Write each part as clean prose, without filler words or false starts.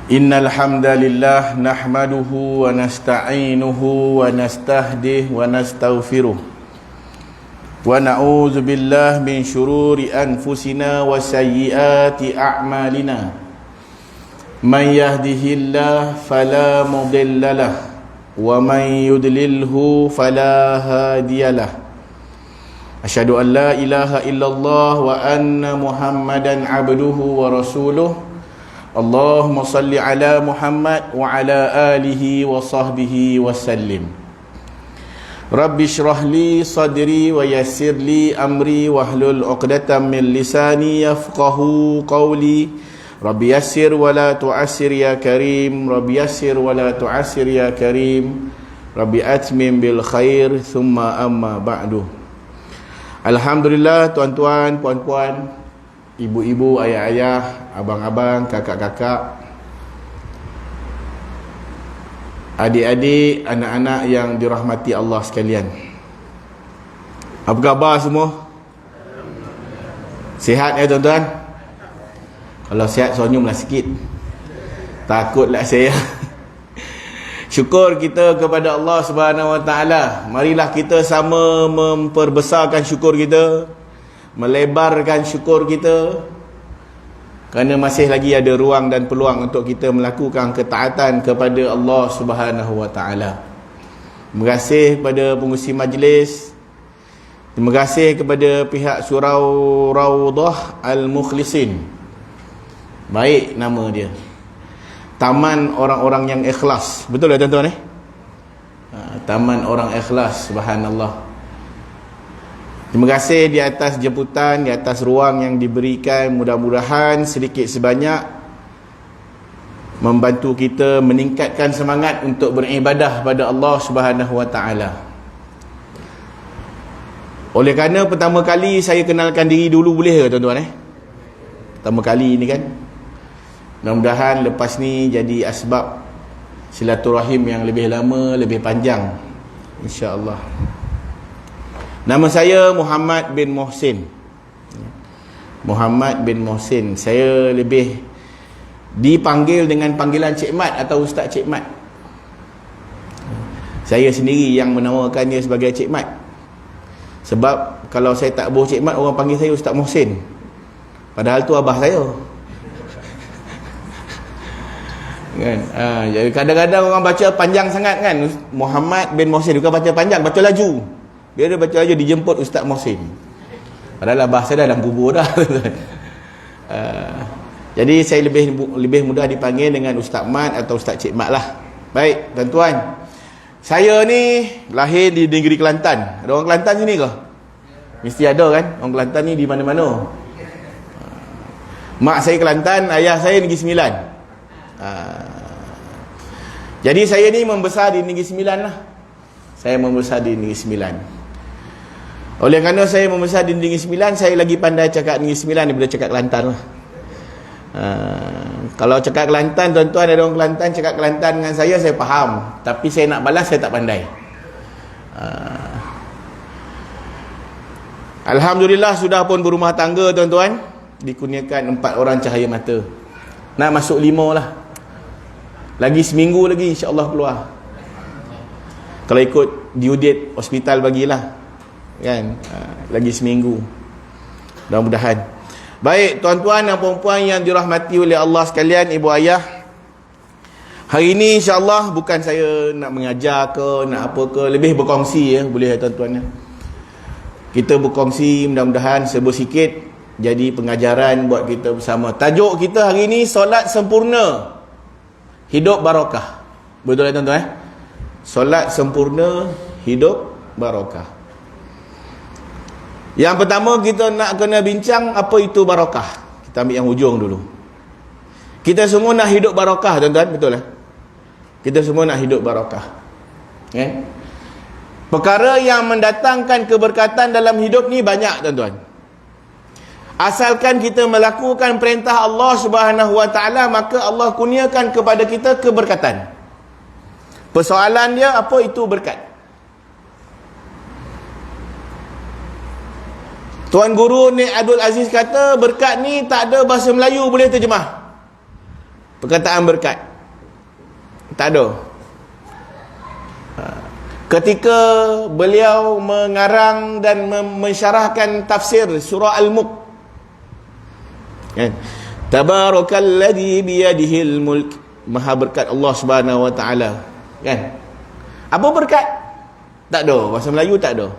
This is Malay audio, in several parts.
Innal hamdalillah nahmaduhu wa nasta'inuhu wa nastahdihi wa nastaghfiruh wa na'udzu billahi min shururi anfusina wa sayyiati a'malina. Man yahdihillahu fala mudhillalah wa man yudlilhu fala hadiyalah. Asyhadu an la ilaha illallah wa anna Muhammadan abduhu wa rasuluh. Allahumma salli ala Muhammad wa ala alihi wa sahbihi wa sallim. Rabbi syrah li sadri wa yassir li amri wahlul 'uqdatam min lisani yafqahu qawli. Rabbi yassir wa la tu'assir ya karim. Rabbi yassir wa la tu'assir ya karim. Rabbi atmim bil khair thumma amma ba'du. Alhamdulillah, tuan-tuan, puan-puan, ibu-ibu, ayah-ayah, abang-abang, kakak-kakak, adik-adik, anak-anak yang dirahmati Allah sekalian. Apa khabar semua? Sihat ya tuan-tuan? Kalau sihat senyumlah sikit. Takutlah saya. Syukur kita kepada Allah Subhanahu Wa Taala. Marilah kita sama memperbesarkan syukur kita, melebarkan syukur kita, kerana masih lagi ada ruang dan peluang untuk kita melakukan ketaatan kepada Allah Subhanahu Wa Taala. Terima kasih kepada pengurusi majlis. Terima kasih kepada pihak Surau Raudhah Al-Mukhlisin. Baik nama dia, Taman Orang-Orang yang Ikhlas. Betul tak tuan-tuan Taman Orang Ikhlas, subhanallah. Terima kasih di atas jemputan, di atas ruang yang diberikan. Mudah-mudahan sedikit sebanyak membantu kita meningkatkan semangat untuk beribadah pada Allah Subhanahu Wa Taala. Oleh kerana pertama kali saya kenalkan diri dulu, boleh ke tuan-tuan Pertama kali ni kan. Mudah-mudahan lepas ni jadi asbab silaturahim yang lebih lama, lebih panjang, insya-Allah. Nama saya Muhammad bin Mohsin. Muhammad bin Mohsin. Saya lebih dipanggil dengan panggilan Cik Mat atau Ustaz Cik Mat. Saya sendiri yang menamakan dia sebagai Cik Mat. Sebab kalau saya tak boh Cik Mat, orang panggil saya Ustaz Mohsin. Padahal tu abah saya. Kan? Jadi kadang-kadang orang baca panjang sangat kan, Muhammad bin Mohsin, bukan baca panjang, baca laju. Dia baca laju, dijemput Ustaz Mohsin. Padahal bahasa dah dalam kubur dah. Jadi saya lebih mudah dipanggil dengan Ustaz Mat atau Ustaz Cik Mat lah. Baik tuan-tuan, saya ni lahir di negeri Kelantan. Ada orang Kelantan sini ke? Mesti ada kan, orang Kelantan ni di mana-mana. Mak saya Kelantan, ayah saya Negeri Sembilan. Jadi saya ni membesar di Negeri Sembilan lah. Saya membesar di Negeri Sembilan. Oleh kerana saya membesar di Negeri Sembilan, saya lagi pandai cakap Negeri Sembilan daripada cakap Kelantan lah. Kalau cakap Kelantan, tuan-tuan ada orang Kelantan cakap Kelantan dengan saya faham. Tapi saya nak balas, saya tak pandai. Alhamdulillah sudah pun berumah tangga tuan-tuan. Dikurniakan 4 orang cahaya mata. Nak masuk 5 lah. Lagi seminggu lagi insya-Allah keluar. Kalau ikut due date hospital bagilah. Kan? Lagi seminggu. Mudah-mudahan. Baik tuan-tuan dan puan-puan yang dirahmati oleh Allah sekalian, ibu ayah. Hari ini insya-Allah bukan saya nak mengajar ke, nak apa ke, lebih berkongsi boleh tuan-tuan Kita berkongsi, mudah-mudahan sebersikit jadi pengajaran buat kita bersama. Tajuk kita hari ini, solat sempurna, hidup barakah. Betul tak tuan-tuan Solat sempurna, hidup barakah. Yang pertama kita nak kena bincang apa itu barakah. Kita ambil yang hujung dulu. Kita semua nak hidup barakah tuan-tuan, betul Kita semua nak hidup barakah. Perkara yang mendatangkan keberkatan dalam hidup ni banyak tuan-tuan. Asalkan kita melakukan perintah Allah Subhanahu Wa Taala, maka Allah kurniakan kepada kita keberkatan. Persoalan dia, apa itu berkat? Tuan Guru Nik Abdul Aziz kata berkat ni tak ada bahasa Melayu boleh terjemah. perkataan berkat. Tak ada. Ketika beliau mengarang dan mensyarahkan tafsir surah Al-Mulk, kan? Tabarakalladzi biyadihil mulk, maha berkat Allah Subhanahu wa taala, kan? Apa berkat? Tak ada, bahasa Melayu tak ada.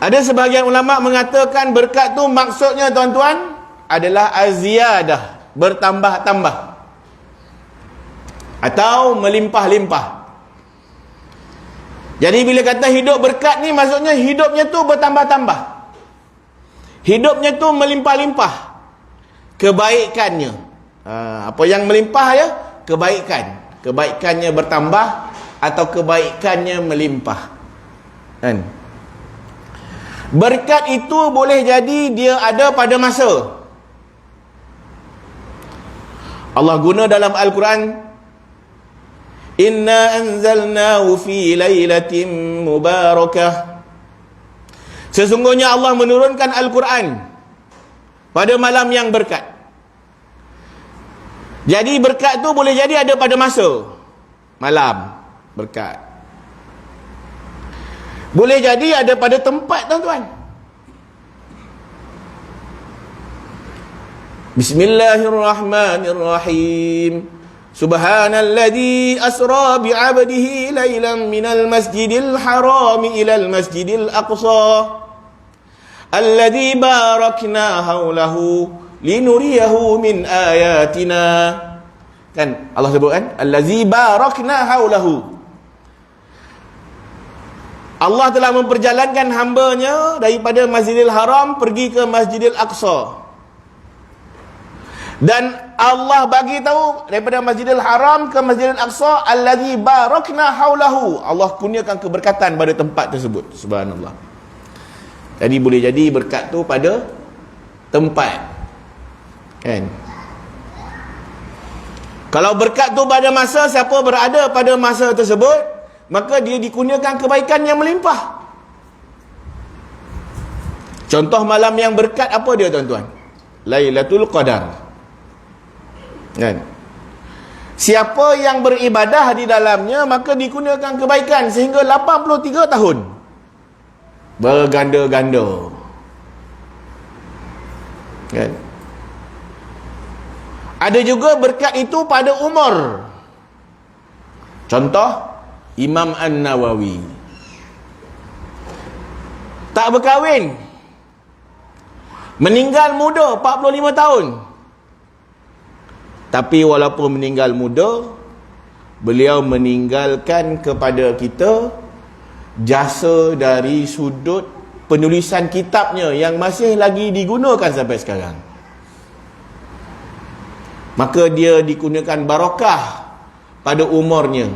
Ada sebahagian ulama mengatakan berkat tu maksudnya tuan-tuan adalah aziyadah, bertambah-tambah atau melimpah-limpah. Jadi bila kata hidup berkat ni, maksudnya hidupnya tu bertambah-tambah, hidupnya tu melimpah-limpah kebaikannya. Apa yang melimpah ya? Kebaikannya bertambah atau kebaikannya melimpah, kan? Berkat itu boleh jadi dia ada pada masa. Allah guna dalam Al-Quran, inna anzalnahu fi lailatin mubarakah. Sesungguhnya Allah menurunkan Al-Quran pada malam yang berkat. Jadi berkat tu boleh jadi ada pada masa malam berkat. Boleh jadi ada pada tempat, tuan-tuan. Bismillahirrahmanirrahim. Subhanalladzi asra bi'abdihi lailan minal masjidil harami ilal masjidil aqsa alladzi barakna haulahu linuriyahu min ayatina. Kan Allah sebut kan, allazi barakna haulahu. Allah telah memperjalankan hambanya daripada Masjidil Haram pergi ke Masjidil Aqsa. Dan Allah bagi tahu daripada Masjidil Haram ke Masjidil Aqsa, allazi barakna haulahu. Allah kurniakan keberkatan pada tempat tersebut. Subhanallah. Jadi boleh jadi berkat tu pada tempat, kan? Kalau berkat tu pada masa, siapa berada pada masa tersebut, maka dia dikurniakan kebaikan yang melimpah. Contoh malam yang berkat apa dia, tuan-tuan? Lailatul Qadar, kan? Siapa yang beribadah di dalamnya, maka dikurniakan kebaikan sehingga 83 tahun berganda-ganda, kan? Ada juga berkat itu pada umur. Contoh Imam An-Nawawi, tak berkahwin, meninggal muda 45 tahun. Tapi walaupun meninggal muda, beliau meninggalkan kepada kita jasa dari sudut penulisan kitabnya yang masih lagi digunakan sampai sekarang. Maka dia dikurniakan barakah pada umurnya.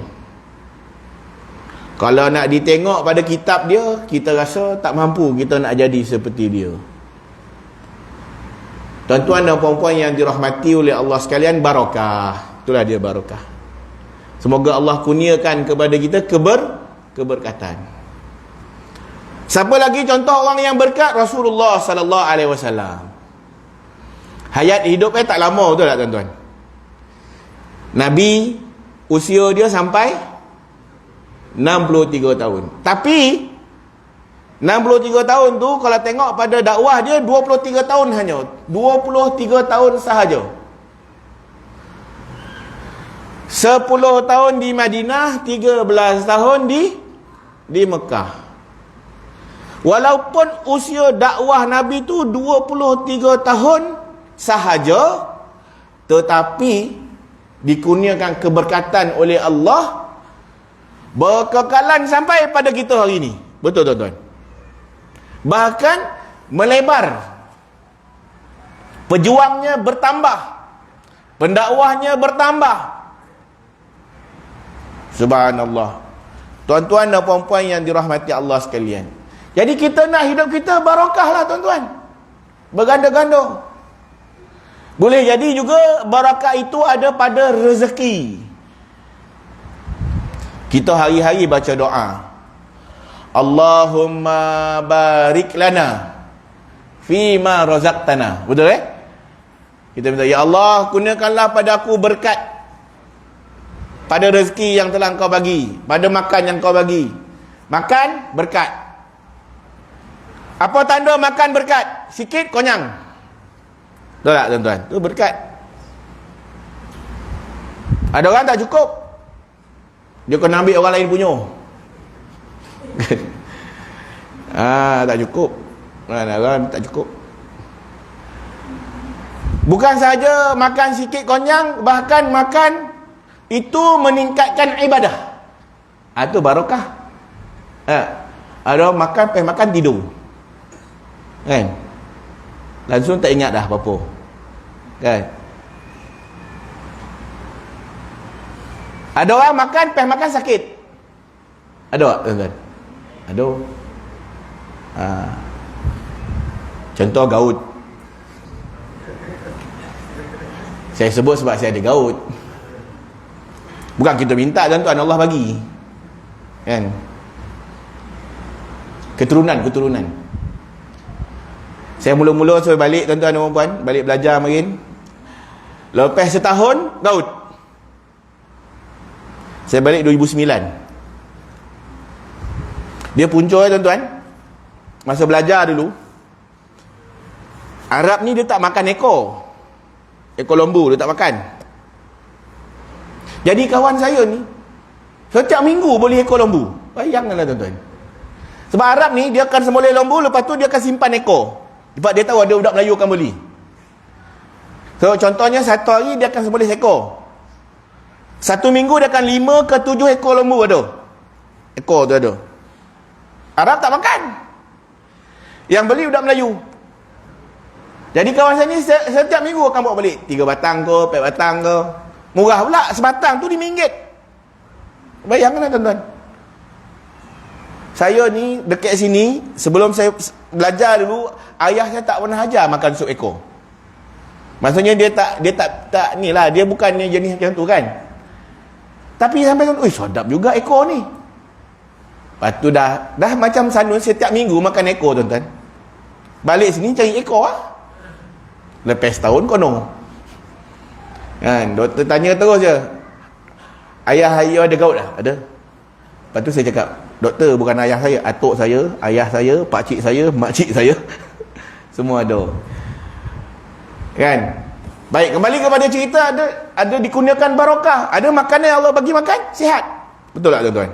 Kalau nak ditengok pada kitab dia, kita rasa tak mampu kita nak jadi seperti dia. Tuan-tuan dan puan-puan yang dirahmati oleh Allah sekalian, barakah. Itulah dia barakah. Semoga Allah kurniakan kepada kita keberkatan. Siapa lagi contoh orang yang berkat? Rasulullah sallallahu alaihi wasallam. Hayat hidupnya tak lama, betul tak, tuan-tuan? Nabi usia dia sampai 63 tahun. Tapi 63 tahun tu kalau tengok pada dakwah dia 23 tahun hanya. 23 tahun sahaja. 10 tahun di Madinah, 13 tahun di Mekah. Walaupun usia dakwah Nabi tu 23 tahun sahaja, tetapi dikurniakan keberkatan oleh Allah, berkekalan sampai pada kita hari ini. Betul, tuan-tuan? Bahkan melebar, pejuangnya bertambah, pendakwahnya bertambah. Subhanallah. Tuan-tuan dan puan-puan yang dirahmati Allah sekalian, jadi kita nak hidup kita barakah lah, tuan-tuan, berganda-ganda. Boleh jadi juga barakah itu ada pada rezeki. Kita hari-hari baca doa, Allahumma barik lana fima razaqtana. Betul Kita minta, ya Allah, kurniakanlah pada aku berkat pada rezeki yang telah Engkau bagi, pada makan yang Kau bagi. Makan, berkat. Apa tanda makan berkat? Sikit, konyang. Betul tak tuan-tuan? Itu berkat. Ada orang tak cukup, dia kena ambil orang lain punya. Tak cukup. Orang tak cukup. Bukan saja makan sikit konyang, bahkan makan itu meningkatkan ibadah. Itu barakah. Ada makan, makan tidur. Kan? Langsung tak ingat dah apa-apa. Kan? Ada orang makan, makan sakit. Ada tak tuan-tuan? Ada. Contoh gaut. Saya sebut sebab saya ada gaut. Bukan kita minta tuan-tuan, Allah bagi. Kan? Keturunan. Saya mula-mula saya balik tuan-tuan dan puan, balik belajar main. Lepas setahun gaut. Saya balik 2009. Dia punca tuan-tuan. Masa belajar dulu, Arab ni dia tak makan ekor lembu, dia tak makan. Jadi kawan saya ni setiap minggu boleh ekor lembu. Bayangkanlah tuan-tuan. Sebab Arab ni dia akan sembelih lembu, lepas tu dia akan simpan ekor. Sebab dia tahu ada budak Melayu akan beli. So contohnya satu hari dia akan sembelih ekor. Satu minggu dia akan 5 ke 7 ekor lembu ada. Ekor tu ada. Arab tak makan. Yang beli budak Melayu. Jadi kawan saya ni setiap minggu akan bawa balik 3 batang ke, 4 batang ke. Murah pula, sebatang tu RM5. Bayangkanlah tuan-tuan. Saya ni dekat sini, sebelum saya belajar dulu, ayah saya tak pernah ajar makan sup ekor. Maksudnya dia tak ni lah, dia bukan jenis macam tu kan. Tapi sampai tu, sedap juga ekor ni. Lepas tu dah macam Sanun setiap minggu makan ekor tuan-tuan. Balik sini cari ekor lah. Lepas tahun kono. Kan, doktor tanya terus je. Ayah ada gaut dah? Ada. Lepas tu saya cakap, doktor bukan ayah saya, atuk saya, ayah saya, pakcik saya, makcik saya. Semua ada. Kan? Baik, kembali kepada cerita, ada dikurniakan barakah. Ada makanan yang Allah bagi makan, sihat. Betul tak tuan-tuan?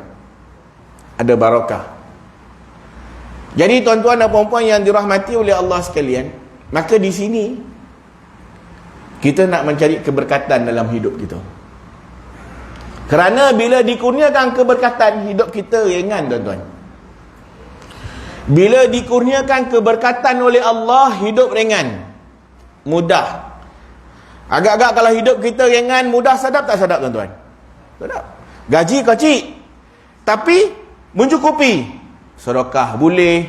Ada barakah. Jadi tuan-tuan dan puan-puan yang dirahmati oleh Allah sekalian, maka di sini kita nak mencari keberkatan dalam hidup kita. Kerana bila dikurniakan keberkatan, hidup kita ringan tuan-tuan. Bila dikurniakan keberkatan oleh Allah, hidup ringan, mudah. Agak-agak kalau hidup kita ringan, mudah, sadap tak sadap tuan-tuan? Sadap. Gaji kecil, tapi mencukupi. Sedekah boleh,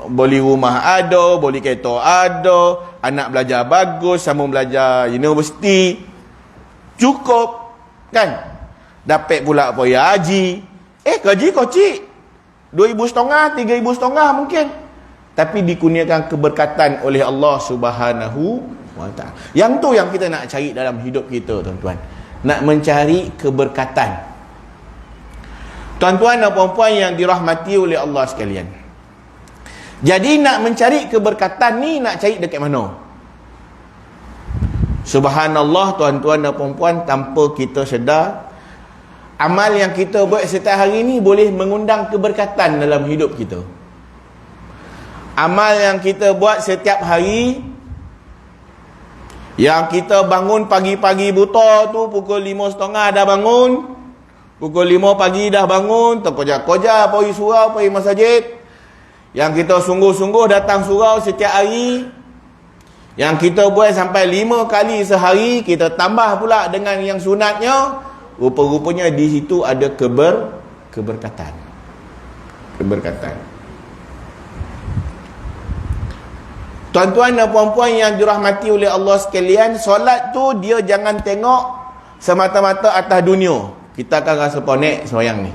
beli rumah ada, beli kereta ada, anak belajar bagus, sambung belajar universiti, cukup kan. Dapat pula poya haji. Gaji kecil, 2,500, 3,500 mungkin, tapi dikurniakan keberkatan oleh Allah Subhanahu wa Ta'ala. Yang tu yang kita nak cari dalam hidup kita tuan-tuan. Nak mencari keberkatan. Tuan-tuan dan puan-puan yang dirahmati oleh Allah sekalian. Jadi nak mencari keberkatan ni nak cari dekat mana? Subhanallah tuan-tuan dan puan-puan, tanpa kita sedar, amal yang kita buat setiap hari ni boleh mengundang keberkatan dalam hidup kita. Amal yang kita buat setiap hari, yang kita bangun pagi-pagi buta tu, pukul 5.30 dah bangun, pukul 5 pagi dah bangun, terkojar-kojar pergi surau, pergi masjid. Yang kita sungguh-sungguh datang surau setiap hari, yang kita buat sampai 5 kali sehari, kita tambah pula dengan yang sunatnya, rupa-rupanya di situ ada keberkatan. Keberkatan. Tuan-tuan dan puan-puan yang dirahmati oleh Allah sekalian, solat tu dia jangan tengok semata-mata atas dunia. Kita akan rasa ponek sembahyang ni.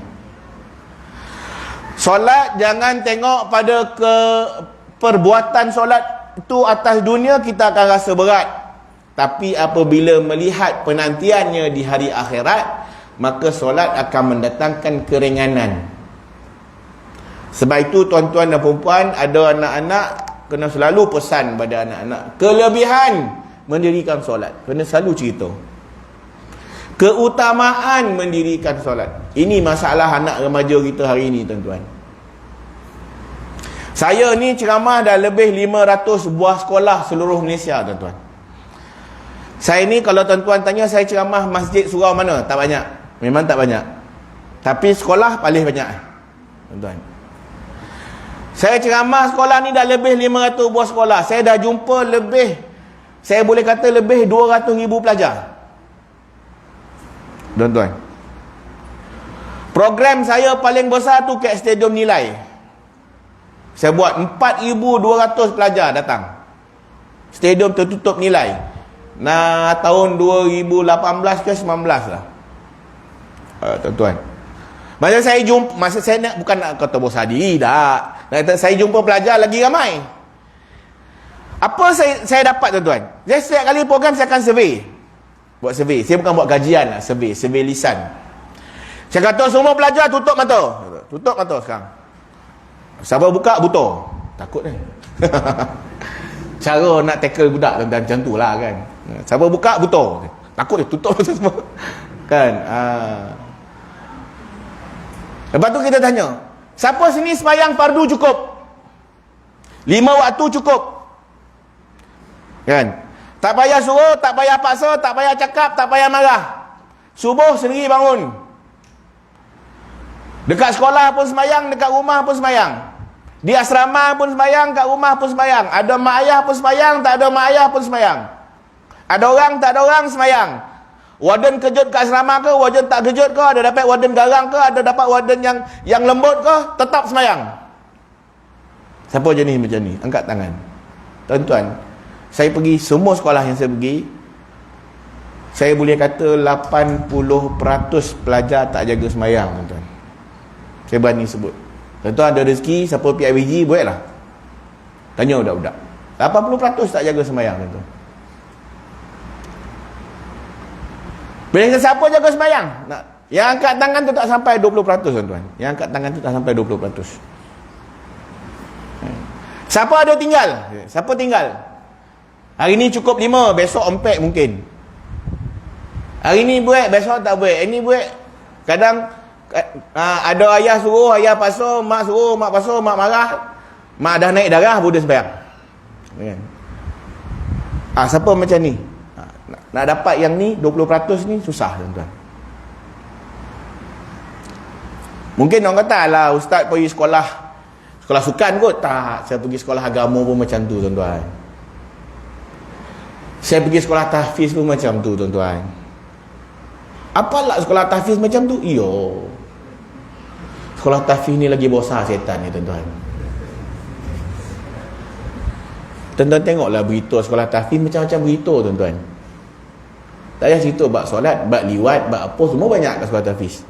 Solat jangan tengok pada perbuatan solat tu atas dunia kita akan rasa berat. Tapi apabila melihat penantiannya di hari akhirat, maka solat akan mendatangkan keringanan. Sebab itu tuan-tuan dan puan-puan, ada anak-anak kena selalu pesan pada anak-anak kelebihan mendirikan solat. Kena selalu cerita keutamaan mendirikan solat. Ini masalah anak remaja kita hari ini, tuan-tuan. Saya ni ceramah dah lebih 500 buah sekolah seluruh Malaysia, tuan-tuan. Saya ni kalau tuan-tuan tanya saya ceramah masjid surau mana, tak banyak. Memang tak banyak. Tapi sekolah paling banyak, tuan-tuan. Saya ceramah sekolah ni dah lebih 500 buah sekolah. Saya dah jumpa lebih, saya boleh kata lebih 200,000 pelajar, tuan-tuan. Program saya paling besar tu kat Stadium Nilai. Saya buat 4,200 pelajar datang. Stadium tertutup Nilai. Nah, tahun 2018 ke 19 lah. Tuan-tuan. Masa saya jumpa, masa saya nak, bukan nak kata besar diri tak. Saya jumpa pelajar lagi ramai. Apa saya dapat, tuan-tuan? Saya setiap kali program saya akan survey. Buat survey. Saya bukan buat kajian lah, survey lisan. Saya kata semua pelajar tutup mata. Tutup mata sekarang. Siapa buka, buta. Takut kan? Cara nak tackle budak, tuan-tuan, macam tu lah kan. Siapa buka, buta. Takut dia, tutup mata semua. Kan? Lepas tu kita tanya, siapa sini sembahyang fardu cukup? 5 waktu cukup? Kan? Tak payah suruh, tak payah paksa, tak payah cakap, tak payah marah. Subuh sendiri bangun. Dekat sekolah pun sembahyang, dekat rumah pun sembahyang. Di asrama pun sembahyang, kat rumah pun sembahyang. Ada mak ayah pun sembahyang, tak ada mak ayah pun sembahyang. Ada orang, tak ada orang sembahyang. Warden kejut kat asrama ke, warden tak kejut ke, ada dapat warden garang ke, ada dapat warden yang lembut ke, tetap sembahyang. Siapa jenis macam ni? Angkat tangan. Tuan-tuan, saya pergi semua sekolah yang saya pergi, saya boleh kata 80% pelajar tak jaga sembahyang, tuan-tuan. Saya berani sebut. Tuan-tuan ada rezeki, siapa PIBG, buatlah. Tanya budak-budak. 80% tak jaga sembahyang, tuan-tuan. Bila siapa jaga sembahyang? Yang angkat tangan tu tak sampai 20%, tuan-tuan. Yang angkat tangan tu tak sampai 20%. Siapa ada tinggal? Siapa tinggal? Hari ni cukup 5, besok 4 mungkin. Hari ni buat, besok tak buat. Ini buat. Kadang ada ayah suruh, ayah pasal, mak suruh, mak pasal, mak marah. Mak dah naik darah, boleh sembahyang. Siapa macam ni? Nak dapat yang ni 20% ni susah, tuan-tuan. Mungkin orang kata, alah ustaz pergi sekolah sukan kot. Tak, saya pergi sekolah agama pun macam tu, tuan-tuan. Saya pergi sekolah tahfiz pun macam tu, tuan-tuan. Apalah sekolah tahfiz macam tu? Iyo, sekolah tahfiz ni lagi besar setan ni, tuan-tuan. Tuan-tuan tengoklah berita sekolah tahfiz, macam-macam berita, tuan-tuan. Tak payah cerita bab solat, bab liwat, bab apa, semua banyak kat sekolah tahfiz.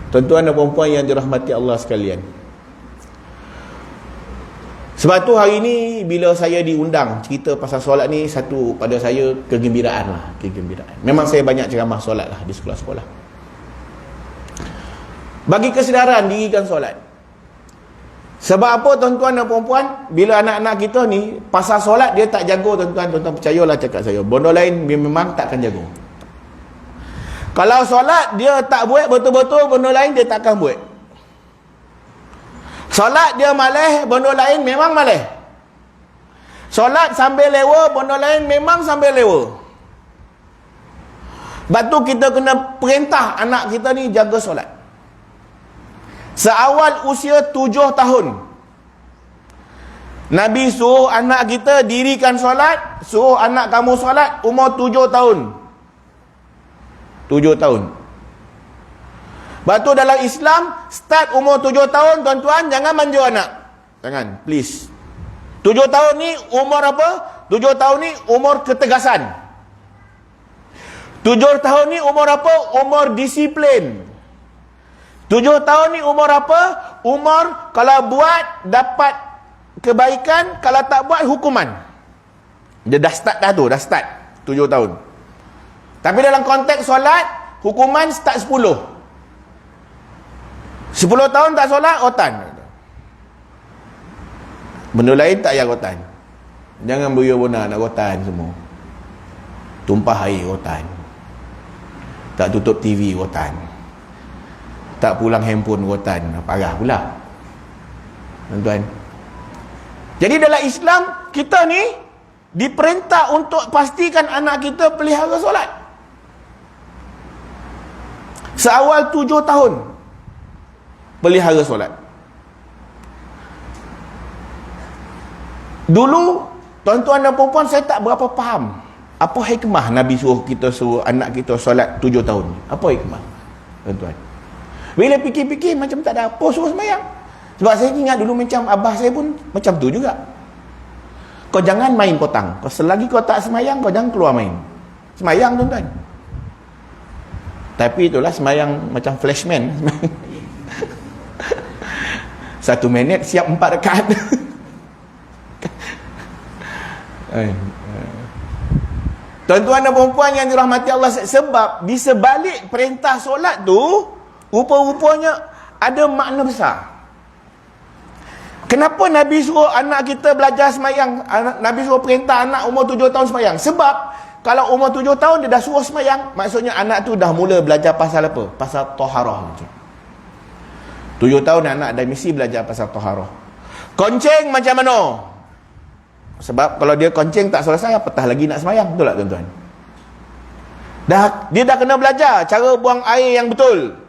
Tuan-tuan dan puan-puan yang dirahmati Allah sekalian. Sebab tu hari ni bila saya diundang cerita pasal solat ni, satu pada saya kegembiraan lah, kegembiraan. Memang saya banyak ceramah solat lah di sekolah-sekolah. Bagi kesedaran dirikan solat. Sebab apa, tuan-tuan dan puan-puan, bila anak-anak kita ni pasal solat dia tak jago, tuan-tuan, tuan-tuan percayalah cakap saya, benda lain memang takkan jago. Kalau solat dia tak buat betul-betul, benda lain dia takkan buat. Solat dia malas, benda lain memang malas. Solat sambil lewa, benda lain memang sambil lewa. Sebab tu kita kena perintah anak kita ni jaga solat. Seawal usia 7 tahun Nabi suruh anak kita dirikan solat. Suruh anak kamu solat umur 7 tahun. 7 tahun. Sebab tu dalam Islam, start umur 7 tahun, tuan-tuan, jangan manja anak. Jangan, please. 7 tahun ni umur apa? 7 tahun ni umur ketegasan. 7 tahun ni umur apa? Umur disiplin. 7 7 tahun ni umur apa? Umur kalau buat dapat kebaikan, kalau tak buat hukuman. Dia dah start dah tu, dah start 7 tahun. Tapi dalam konteks solat, hukuman start 10. 10 tahun tak solat, rotan. Benda lain tak payah rotan. Jangan beria bona nak rotan semua. Tumpah air rotan. Tak tutup TV rotan. Tak pulang handphone rotan. Parah pula. Tuan-tuan. Jadi dalam Islam, kita ni diperintah untuk pastikan anak kita pelihara solat. Seawal 7 tahun pelihara solat. Dulu, tuan-tuan dan puan-puan, saya tak berapa faham apa hikmah Nabi suruh anak kita solat 7 tahun. Apa hikmah, tuan-tuan? Bila fikir-fikir macam tak ada apa suruh sembahyang. Sebab saya ingat dulu macam abah saya pun macam tu juga. Kau jangan main potang. Kau selagi kau tak sembahyang, kau jangan keluar main. Sembahyang, tuan-tuan. Tapi itulah sembahyang macam flashman. 1 minit siap 4 rakaat. Tuan-tuan dan puan-puan yang dirahmati Allah, sebab di sebalik perintah solat tu rupa-rupanya ada makna besar. Kenapa Nabi suruh anak kita belajar sembahyang? Nabi suruh perintah anak umur 7 tahun sembahyang. Sebab kalau umur 7 tahun dia dah suruh sembahyang, maksudnya anak tu dah mula belajar pasal apa? Pasal taharah. 7 tahun anak dah mesti belajar pasal taharah. Konceng macam mana? Sebab kalau dia konceng tak selesai, apatah lagi nak sembahyang. Betul tak, tuan-tuan? Dia dah kena belajar cara buang air yang betul.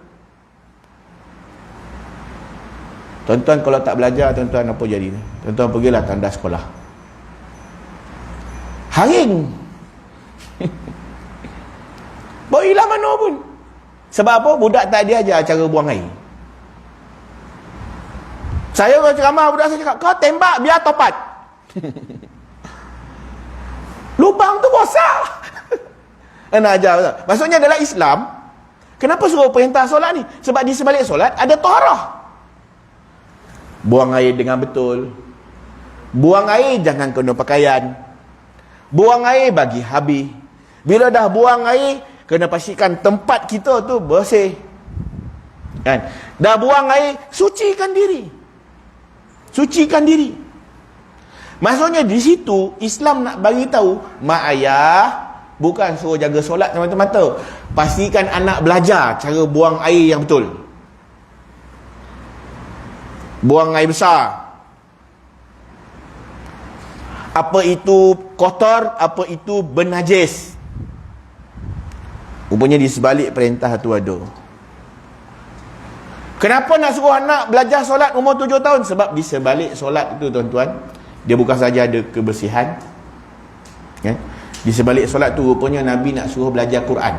Tuan-tuan kalau tak belajar, tuan-tuan apa jadi? Tuan-tuan pergilah tandas sekolah. Haring. Boilah mana pun. Sebab apa? Budak tak diajar cara buang air. Saya kalau ceramah, budak saya cakap, kau tembak biar topat. Lubang tu besar. Nak ajar betul. Maksudnya dalam Islam, kenapa suruh perintah solat ni? Sebab di sebalik solat ada taharah. Buang air dengan betul. Buang air jangan kena pakaian. Buang air bagi habis. Bila dah buang air, kena pastikan tempat kita tu bersih. Kan? Dah buang air, sucikan diri. Sucikan diri. Maksudnya di situ Islam nak bagi tahu, mak ayah bukan suruh jaga solat semata-mata. Pastikan anak belajar cara buang air yang betul. Buang air besar. Apa itu kotor, apa itu bernajis. Rupanya di sebalik perintah tu ada. Kenapa nak suruh anak belajar solat umur 7 tahun? Sebab di sebalik solat itu, tuan-tuan, dia bukan saja ada kebersihan. Ya? Di sebalik solat tu rupanya Nabi nak suruh belajar Quran.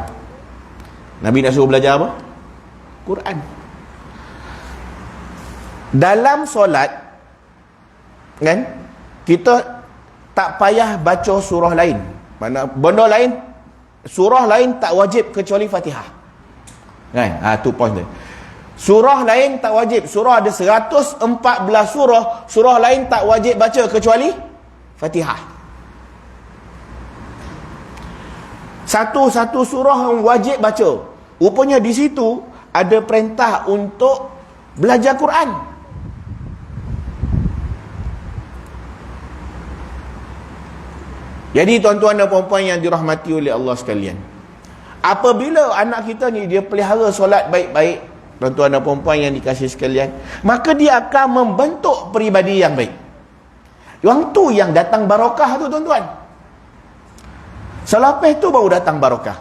Nabi nak suruh belajar apa? Quran. Dalam solat, kan, kita tak payah baca surah lain. Mana benda lain, surah lain tak wajib kecuali Fatihah. Kan? Tu point dia. Surah lain tak wajib. Surah ada 114 surah. Surah lain tak wajib baca kecuali Fatihah. Satu-satu surah yang wajib baca. Rupanya di situ ada perintah untuk belajar Quran. Jadi tuan-tuan dan puan-puan yang dirahmati oleh Allah sekalian, apabila anak kita ni dia pelihara solat baik-baik, tuan-tuan dan puan-puan yang dikasihi sekalian, maka dia akan membentuk peribadi yang baik. Yang tu yang datang barakah tu, tuan-tuan. Selepas tu baru datang barakah.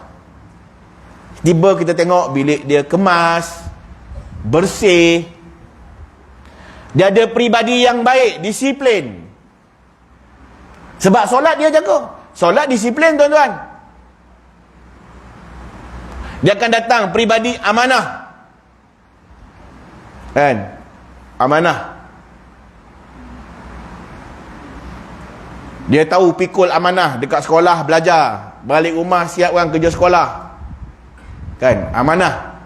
Tiba kita tengok bilik dia kemas, bersih, dia ada peribadi yang baik, disiplin. Sebab solat dia jaga. Solat disiplin, tuan-tuan. Dia akan datang peribadi amanah. Kan? Amanah. Dia tahu pikul amanah dekat sekolah belajar, balik rumah siap orang kerja sekolah. Kan? Amanah.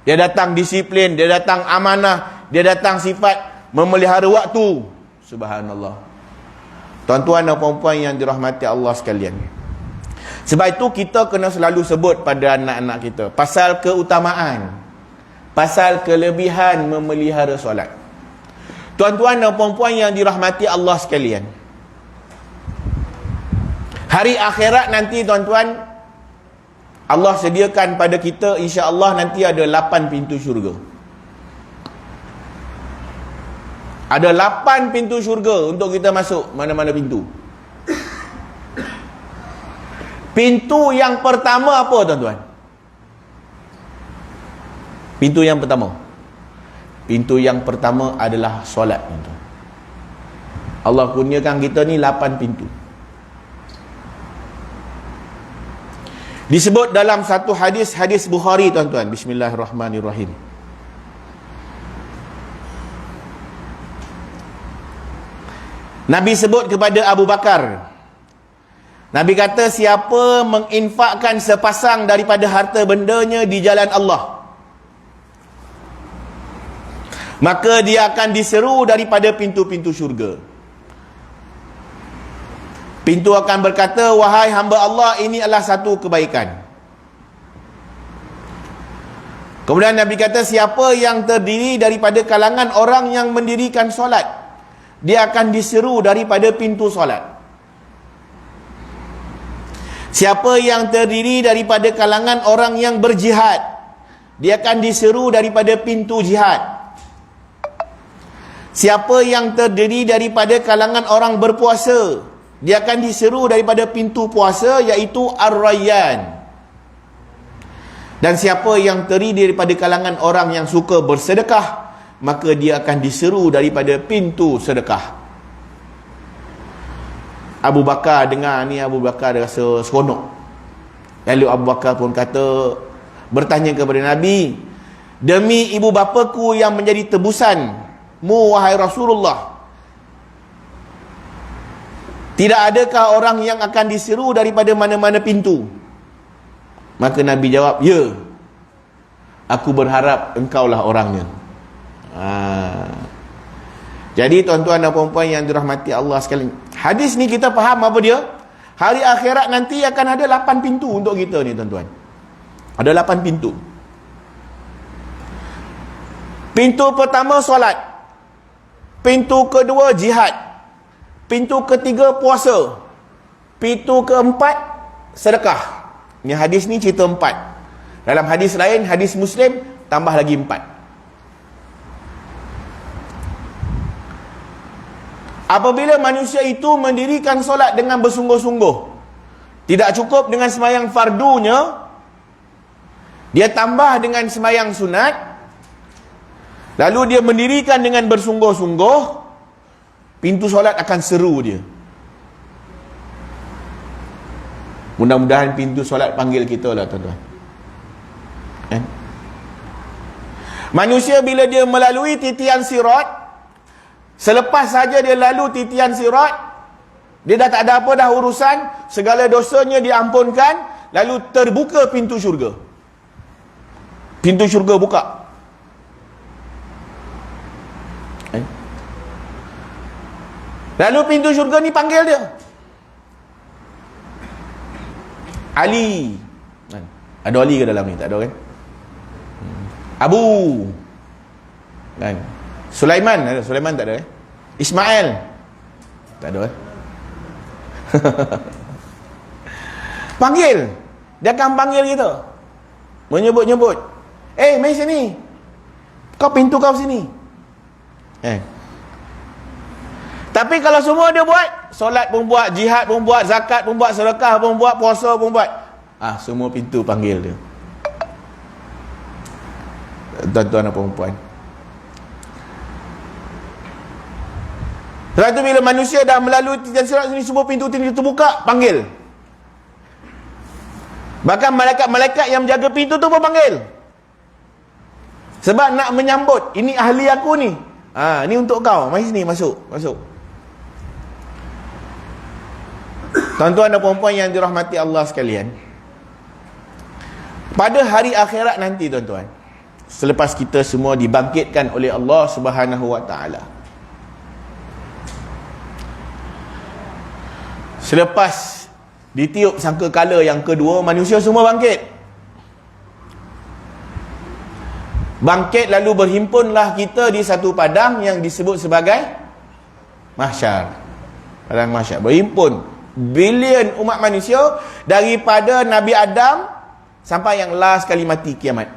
Dia datang disiplin, dia datang amanah, dia datang sifat memelihara waktu. Subhanallah. Tuan-tuan dan puan-puan yang dirahmati Allah sekalian. Sebab itu kita kena selalu sebut pada anak-anak kita pasal keutamaan, pasal kelebihan memelihara solat. Tuan-tuan dan puan-puan yang dirahmati Allah sekalian, hari akhirat nanti tuan-tuan, Allah sediakan pada kita insya-Allah nanti ada 8 pintu syurga. Ada 8 pintu syurga untuk kita masuk mana-mana pintu. Pintu yang pertama apa tuan-tuan? Pintu yang pertama. Pintu yang pertama adalah solat, tuan-tuan. Allah kurniakan kita ni 8 pintu. Disebut dalam satu hadis Bukhari, tuan-tuan. Bismillahirrahmanirrahim. Nabi sebut kepada Abu Bakar. Nabi kata, siapa menginfakkan sepasang daripada harta bendanya di jalan Allah, maka dia akan diseru daripada pintu-pintu syurga. Pintu akan berkata, wahai hamba Allah, ini adalah satu kebaikan. Kemudian Nabi kata, siapa yang terdiri daripada kalangan orang yang mendirikan solat, dia akan diseru daripada pintu solat. Siapa yang terdiri daripada kalangan orang yang berjihad, dia akan diseru daripada pintu jihad. Siapa yang terdiri daripada kalangan orang berpuasa, dia akan diseru daripada pintu puasa, iaitu Ar-Rayyan. Dan siapa yang terdiri daripada kalangan orang yang suka bersedekah, maka dia akan diseru daripada pintu sedekah. Abu Bakar dengar ni, Abu Bakar rasa seronok. Lalu Abu Bakar pun kata, bertanya kepada Nabi, demi ibu bapaku yang menjadi tebusanmu, wahai Rasulullah, tidak adakah orang yang akan diseru daripada mana-mana pintu? Maka Nabi jawab, ya, aku berharap engkaulah orangnya. Jadi tuan-tuan dan puan-puan yang dirahmati Allah sekalian, hadis ni kita faham apa dia? Hari akhirat nanti akan ada 8 pintu untuk kita ni, tuan-tuan. Ada 8 pintu. Pintu pertama solat, pintu kedua jihad, pintu ketiga puasa, pintu keempat sedekah. Ni hadis ni cerita 4. Dalam hadis lain, hadis Muslim, tambah lagi 4. Apabila manusia itu mendirikan solat dengan bersungguh-sungguh, tidak cukup dengan sembahyang fardunya, dia tambah dengan sembahyang sunat, lalu dia mendirikan dengan bersungguh-sungguh, pintu solat akan seru dia. Mudah-mudahan pintu solat panggil kita lah, tuan-tuan. Manusia bila dia melalui titian sirat, selepas saja dia lalu titian sirat, dia dah tak ada apa dah urusan, segala dosanya diampunkan, lalu terbuka pintu syurga. Pintu syurga buka. Lalu pintu syurga ni panggil dia. Ali. Ada Ali ke dalam ni? Tak ada kan? Abu. Kan? Sulaiman ada? Sulaiman tak ada Ismail tak ada panggil, dia akan panggil kita, menyebut-nyebut, mari sini, kau pintu kau sini. Tapi kalau semua dia buat, solat pun buat, jihad pun buat, zakat pun buat, sedekah pun buat, puasa pun buat, semua pintu panggil dia. Tuan-tuan dan puan-puan, setelah itu bila manusia dah melalui titian sirat ini, semua pintu terbuka, panggil. Bahkan malaikat-malaikat yang menjaga pintu tu pun panggil. Sebab nak menyambut, ini ahli aku ni. Ni untuk kau, mari sini, masuk. Tuan-tuan dan puan-puan yang dirahmati Allah sekalian, pada hari akhirat nanti, tuan-tuan, selepas kita semua dibangkitkan oleh Allah Subhanahu wa taala. Selepas ditiup sangkakala yang kedua, manusia semua bangkit. Bangkit lalu berhimpunlah kita di satu padang yang disebut sebagai mahsyar. Padang mahsyar. Berhimpun bilion umat manusia daripada Nabi Adam sampai yang last kali mati kiamat.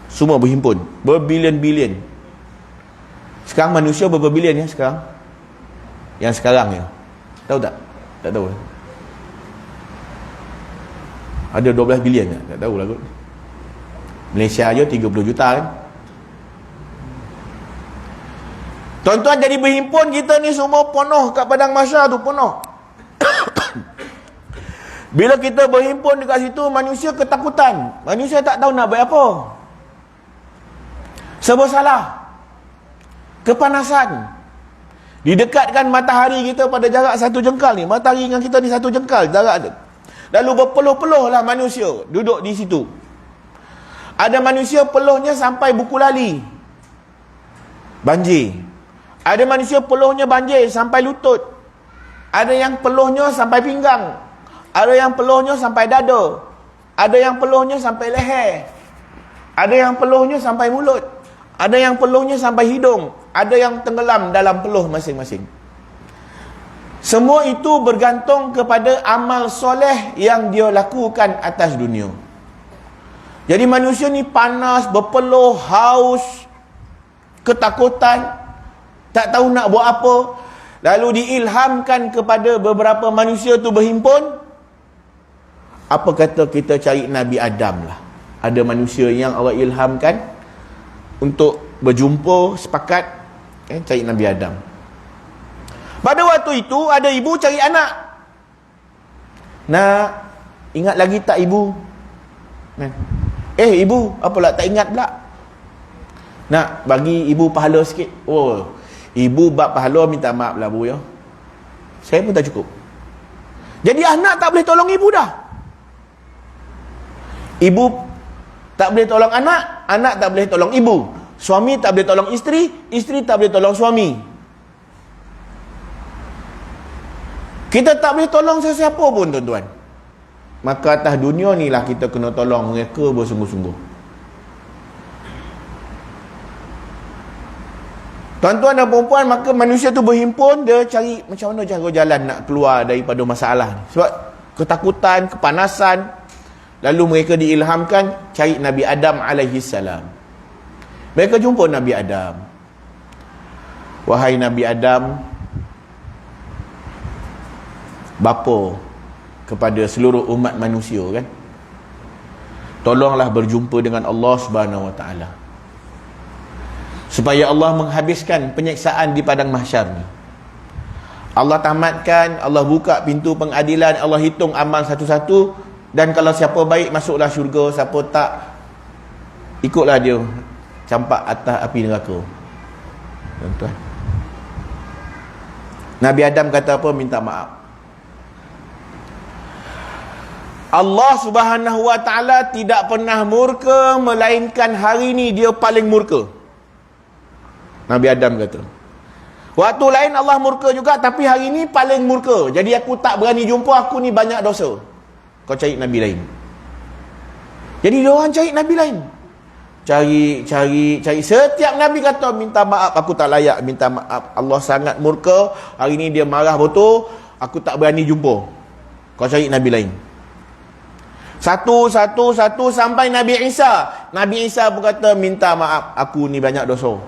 Semua berhimpun, berbilion-bilion. Sekarang manusia berapa bilion ya sekarang? Yang sekarang ya. Tahu tak? Tak tahu. Ada 12 bilion tak? Tak tahu lah kot. Malaysia aja 30 juta kan. Tuan-tuan, jadi berhimpun kita ni semua penuh kat padang mahsyar tu, penuh. Bila kita berhimpun dekat situ, manusia ketakutan. Manusia tak tahu nak buat apa. Serba salah. Kepanasan. Didekatkan matahari kita pada jarak 1 jengkal ni. Matahari dengan kita ni 1 jengkal jarak dia. Lalu berpeluh-peluh lah manusia duduk di situ. Ada manusia peluhnya sampai buku lali. Banjir. Ada manusia peluhnya banjir sampai lutut. Ada yang peluhnya sampai pinggang. Ada yang peluhnya sampai dada. Ada yang peluhnya sampai leher. Ada yang peluhnya sampai mulut. Ada yang peluhnya sampai hidung. Ada yang tenggelam dalam peluh masing-masing. Semua itu bergantung kepada amal soleh yang dia lakukan atas dunia. Jadi manusia ni panas, berpeluh, haus, ketakutan, tak tahu nak buat apa. Lalu diilhamkan kepada beberapa manusia tu berhimpun. Apa kata kita cari Nabi Adam lah. Ada manusia yang Allah ilhamkan untuk berjumpa, sepakat cari Nabi Adam. Pada waktu itu ada ibu cari anak. Nak ingat lagi tak ibu? Ibu, apalah tak ingat pula? Nak bagi ibu pahala sikit. Oh, ibu bab pahala minta maaf lah bu ya. Saya pun tak cukup. Jadi anak tak boleh tolong ibu dah. Ibu tak boleh tolong anak, anak tak boleh tolong ibu. Suami tak boleh tolong isteri, isteri tak boleh tolong suami. Kita tak boleh tolong sesiapa pun tuan-tuan. Maka atas dunia ni lah kita kena tolong mereka bersungguh-sungguh. Tuan-tuan dan perempuan, maka manusia tu berhimpun, dia cari macam mana cara jalan nak keluar daripada masalah ni. Sebab ketakutan, kepanasan. Lalu mereka diilhamkan cari Nabi Adam alaihi salam. Mereka jumpa Nabi Adam. Wahai Nabi Adam, bapa kepada seluruh umat manusia kan, tolonglah berjumpa dengan Allah Subhanahu wa taala, supaya Allah menghabiskan penyiksaan di padang mahsyar ni. Allah tamatkan, Allah buka pintu pengadilan, Allah hitung amal satu-satu, dan kalau siapa baik masuklah syurga, siapa tak ikutlah dia campak atas api neraka. Tuan-tuan, Nabi Adam kata apa? Minta maaf. Allah Subhanahu wa taala tidak pernah murka, melainkan hari ni dia paling murka. Nabi Adam kata. Waktu lain Allah murka juga, tapi hari ni paling murka. Jadi aku tak berani jumpa, aku ni banyak dosa. Kau cari Nabi lain. Jadi dia orang cari Nabi lain. Cari. Setiap Nabi kata minta maaf, aku tak layak minta maaf. Allah sangat murka, hari ni dia marah betul, aku tak berani jumpa. Kau cari Nabi lain. Satu sampai Nabi Isa. Nabi Isa pun kata minta maaf, aku ni banyak dosa.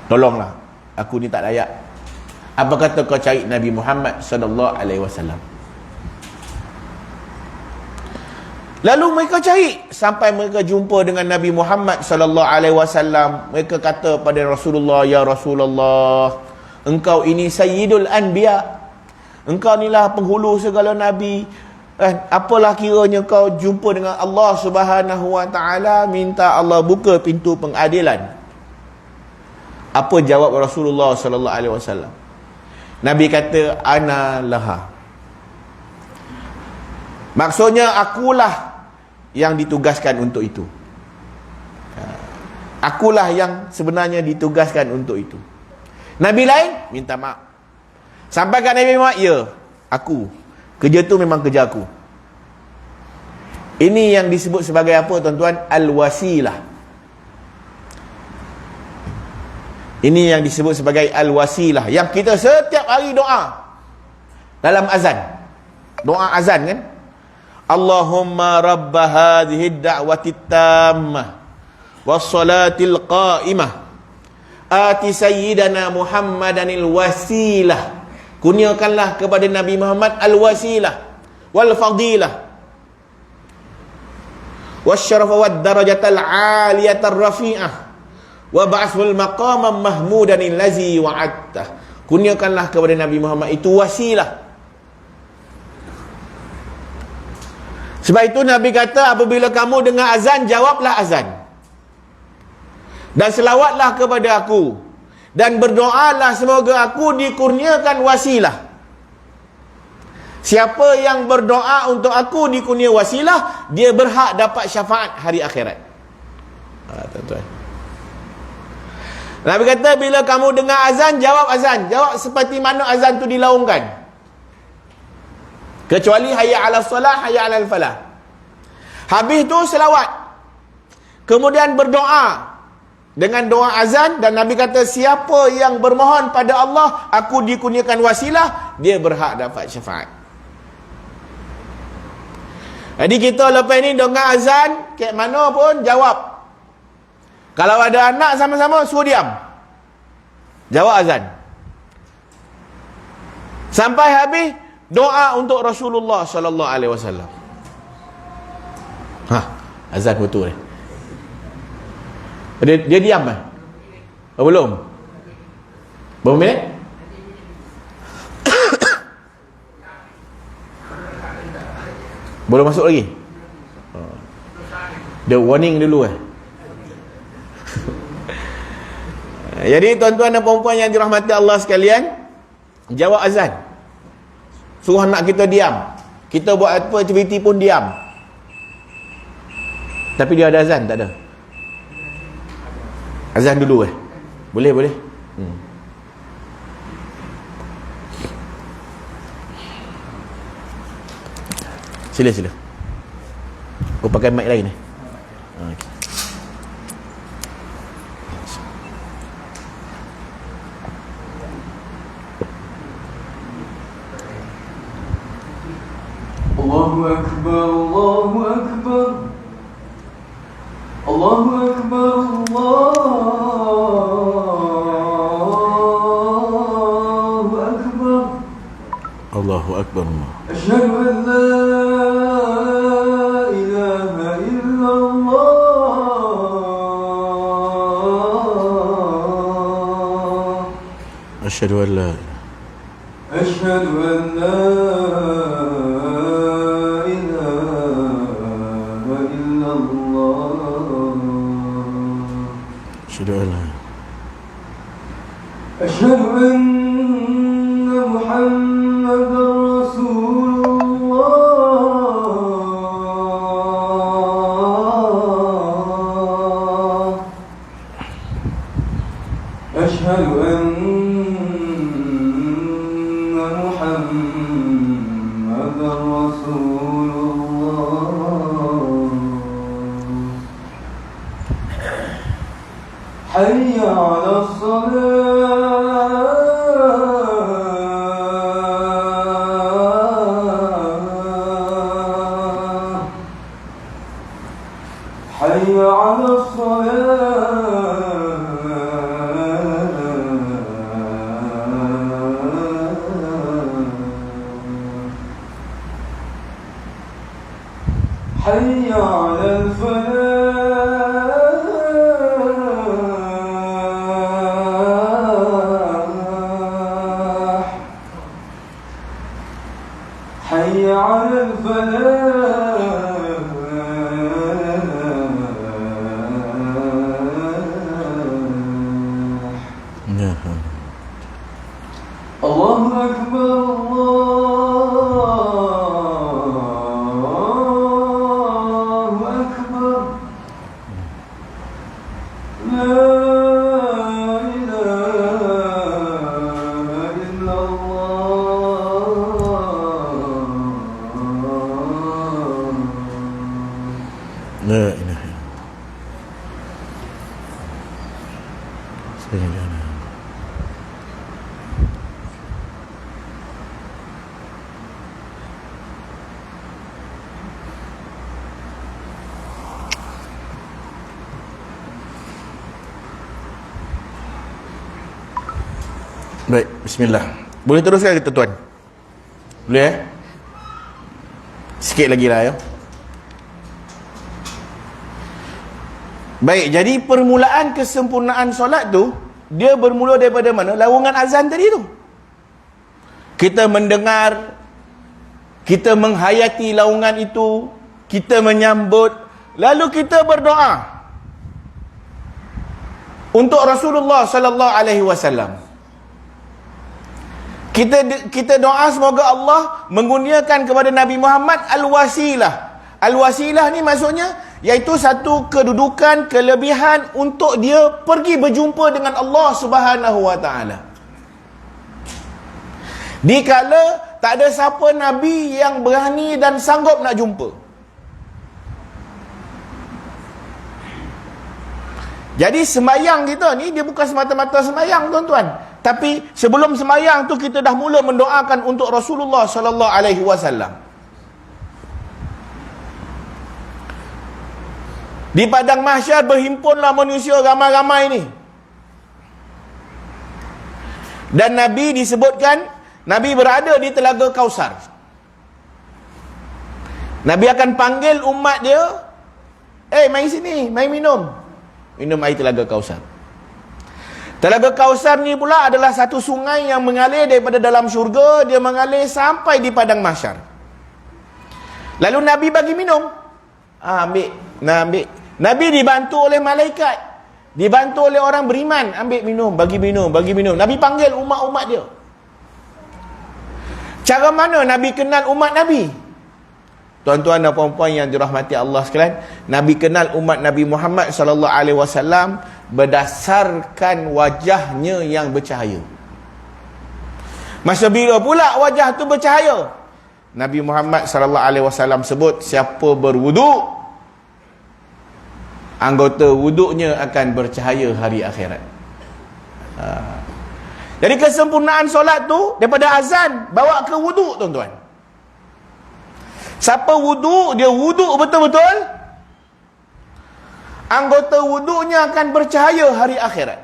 Tolonglah, aku ni tak layak. Apa kata kau cari Nabi Muhammad sallallahu alaihi wasallam. Lalu mereka cari sampai mereka jumpa dengan Nabi Muhammad sallallahu alaihi wasallam. Mereka kata pada Rasulullah, ya Rasulullah, engkau ini sayyidul anbiya. Engkau inilah penghulu segala nabi. Apalah kiranya kau jumpa dengan Allah Subhanahu wa taala, minta Allah buka pintu pengadilan. Apa jawab Rasulullah sallallahu alaihi wasallam? Nabi kata, ana laha. Maksudnya akulah yang ditugaskan untuk itu. Akulah yang sebenarnya ditugaskan untuk itu. Nabi lain minta maaf. Sampai kat Nabi Muhammad, ya, aku. Kerja tu memang kerja aku. Ini yang disebut sebagai apa, tuan-tuan? Al-wasilah. Ini yang disebut sebagai al-wasilah, yang kita setiap hari doa dalam azan. Doa azan kan? Allahumma rabba hadhihi ad-da'wati tammah was-salatil qa'imah ati sayyidana Muhammadanil wasilah. Kurniakanlah kepada Nabi Muhammad al-wasilah wal fadilah wasyarafa wad darajatal aliyatar rafi'ah wa ba'athul maqamam mahmudanil lazi wa'adtah. Kurniakanlah kepada Nabi Muhammad itu wasilah. Sebab itu Nabi kata, apabila kamu dengar azan, jawablah azan. Dan selawatlah kepada aku. Dan berdoalah semoga aku dikurniakan wasilah. Siapa yang berdoa untuk aku dikurnia wasilah, dia berhak dapat syafaat hari akhirat. Tuan-tuan. Nabi kata, bila kamu dengar azan, jawab azan. Jawab seperti mana azan tu dilaungkan. Kecuali hayya ala salah, hayya ala falah. Habis tu selawat. Kemudian berdoa dengan doa azan, dan Nabi kata siapa yang bermohon pada Allah, aku dikurniakan wasilah, dia berhak dapat syafaat. Jadi kita lepas ni dengar azan, kat mana pun jawab. Kalau ada anak sama-sama, suruh diam. Jawab azan. Sampai habis, doa untuk Rasulullah sallallahu alaihi wasallam. Azan betul ni. Dia diam kan? Oh, belum? Berapa minit? Belum masuk lagi? Dia warning dulu Jadi tuan-tuan dan puan-puan yang dirahmati Allah sekalian, jawab azan. Suruh anak kita diam. Kita buat apa aktiviti pun diam. Tapi dia ada azan, tak ada? Azan dulu Boleh, boleh. Sila, sila. Kau pakai mic lain okay. Allahu Akbar, Allahu Akbar, Allahu Akbar, Allahu Akbar, Allahu Akbar. Asyhadu an la ilaha illallah, Asyhadu an la Asyhadu an la أشهد أن محمدا رسول الله أشهد أن محمدا رسول الله حي على الصلاة حي على الصلاة حي على الفلاح حي على الفلاح الله أكبر الله Baik, bismillah. Boleh teruskan kita tuan? Boleh sikit lagi lah ya. Baik, jadi permulaan kesempurnaan solat tu, dia bermula daripada mana? Lawangan azan tadi tu. Kita mendengar, kita menghayati lawangan itu, kita menyambut, lalu kita berdoa untuk Rasulullah sallallahu alaihi wasallam. Kita doa semoga Allah mengurniakan kepada Nabi Muhammad al-wasilah. Al-wasilah ni maksudnya iaitu satu kedudukan, kelebihan untuk dia pergi berjumpa dengan Allah Subhanahu wa taala. Dikala tak ada siapa nabi yang berani dan sanggup nak jumpa. Jadi sembahyang kita ni dia bukan semata-mata sembahyang tuan-tuan. Tapi sebelum sembahyang tu kita dah mula mendoakan untuk Rasulullah sallallahu alaihi wasallam. Di padang mahsyar berhimpunlah manusia ramai-ramai ni. Dan Nabi disebutkan, Nabi berada di Telaga Kausar. Nabi akan panggil umat dia, mari sini, mari minum. Minum air Telaga Kausar. Telaga Kausar ni pula adalah satu sungai yang mengalir daripada dalam syurga, dia mengalir sampai di padang mahsyar. Lalu Nabi bagi minum. Ambil. Nabi dibantu oleh malaikat, dibantu oleh orang beriman, ambil minum, bagi minum, bagi minum. Nabi panggil umat-umat dia. Cara mana Nabi kenal umat Nabi? Tuan-tuan dan puan-puan yang dirahmati Allah sekalian, Nabi kenal umat Nabi Muhammad sallallahu alaihi wasallam berdasarkan wajahnya yang bercahaya. Masa bila pula wajah tu bercahaya? Nabi Muhammad sallallahu alaihi wasallam sebut, siapa berwuduk, anggota wuduknya akan bercahaya hari akhirat. Jadi kesempurnaan solat tu daripada azan bawa ke wuduk tuan-tuan. Siapa wuduk, dia wuduk betul-betul, anggota wuduknya akan bercahaya hari akhirat.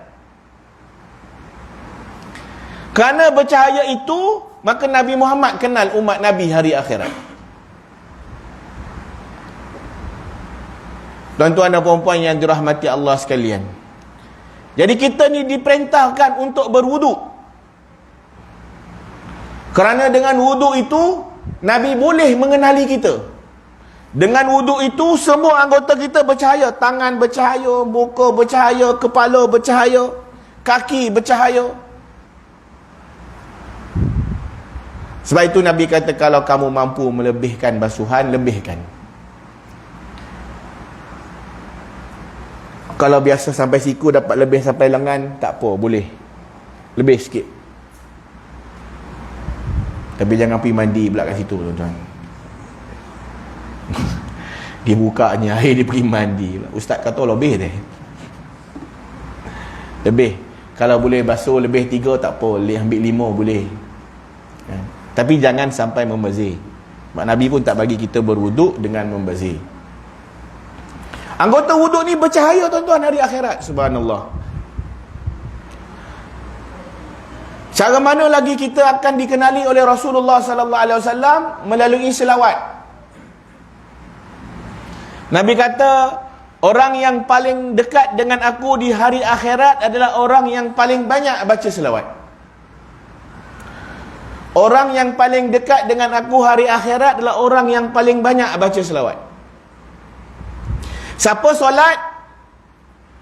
Kerana bercahaya itu, maka Nabi Muhammad kenal umat Nabi hari akhirat. Tuan-tuan dan puan-puan yang dirahmati Allah sekalian, jadi kita ni diperintahkan untuk berwuduk. Kerana dengan wuduk itu Nabi boleh mengenali kita. Dengan wuduk itu semua anggota kita bercahaya. Tangan bercahaya, muka bercahaya, kepala bercahaya, kaki bercahaya. Sebab itu Nabi kata, kalau kamu mampu melebihkan basuhan, lebihkan. Kalau biasa sampai siku dapat lebih sampai lengan, tak apa, boleh lebih sikit. Tapi jangan pergi mandi pula kat situ tuan-tuan. Dia bukanya air, dia pergi mandi. Ustaz kata lebih deh. Lebih. Kalau boleh basuh lebih 3 tak apa, ambil 5 boleh. Tapi jangan sampai membazir. Mak Nabi pun tak bagi kita berwuduk dengan membazir. Anggota wuduk ni bercahaya tuan-tuan hari akhirat. Subhanallah. Cara mana lagi kita akan dikenali oleh Rasulullah sallallahu alaihi wasallam? Melalui selawat. Nabi kata, orang yang paling dekat dengan aku di hari akhirat adalah orang yang paling banyak baca selawat. Orang yang paling dekat dengan aku hari akhirat adalah orang yang paling banyak baca selawat. Siapa solat,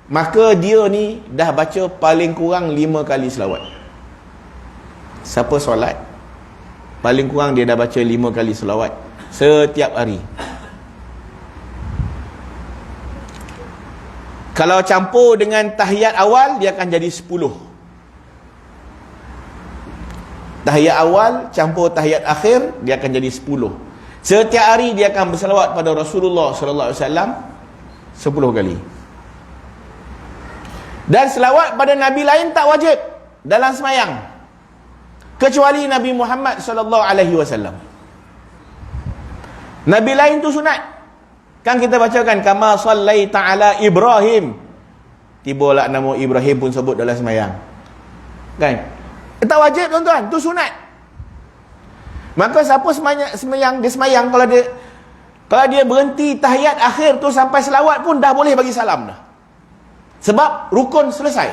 maka dia ni dah baca paling kurang 5 kali selawat. Siapa solat, paling kurang dia dah baca 5 kali selawat setiap hari. Kalau campur dengan tahiyat awal, dia akan jadi 10. Tahiyat awal campur tahiyat akhir, dia akan jadi 10. Setiap hari dia akan berselawat pada Rasulullah sallallahu alaihi wasallam 10 kali. Dan selawat pada Nabi lain tak wajib dalam semayang, kecuali Nabi Muhammad SAW. Nabi lain tu sunat. Kan kita bacakan, kama sallaita ala Ibrahim. Tibalah nama Ibrahim pun sebut dalam semayang. Kan? Tak wajib tuan-tuan, tu sunat. Maka siapa semayang, dia semayang, kalau dia berhenti tahiyat akhir tu sampai selawat pun dah boleh bagi salam dah. Sebab rukun selesai.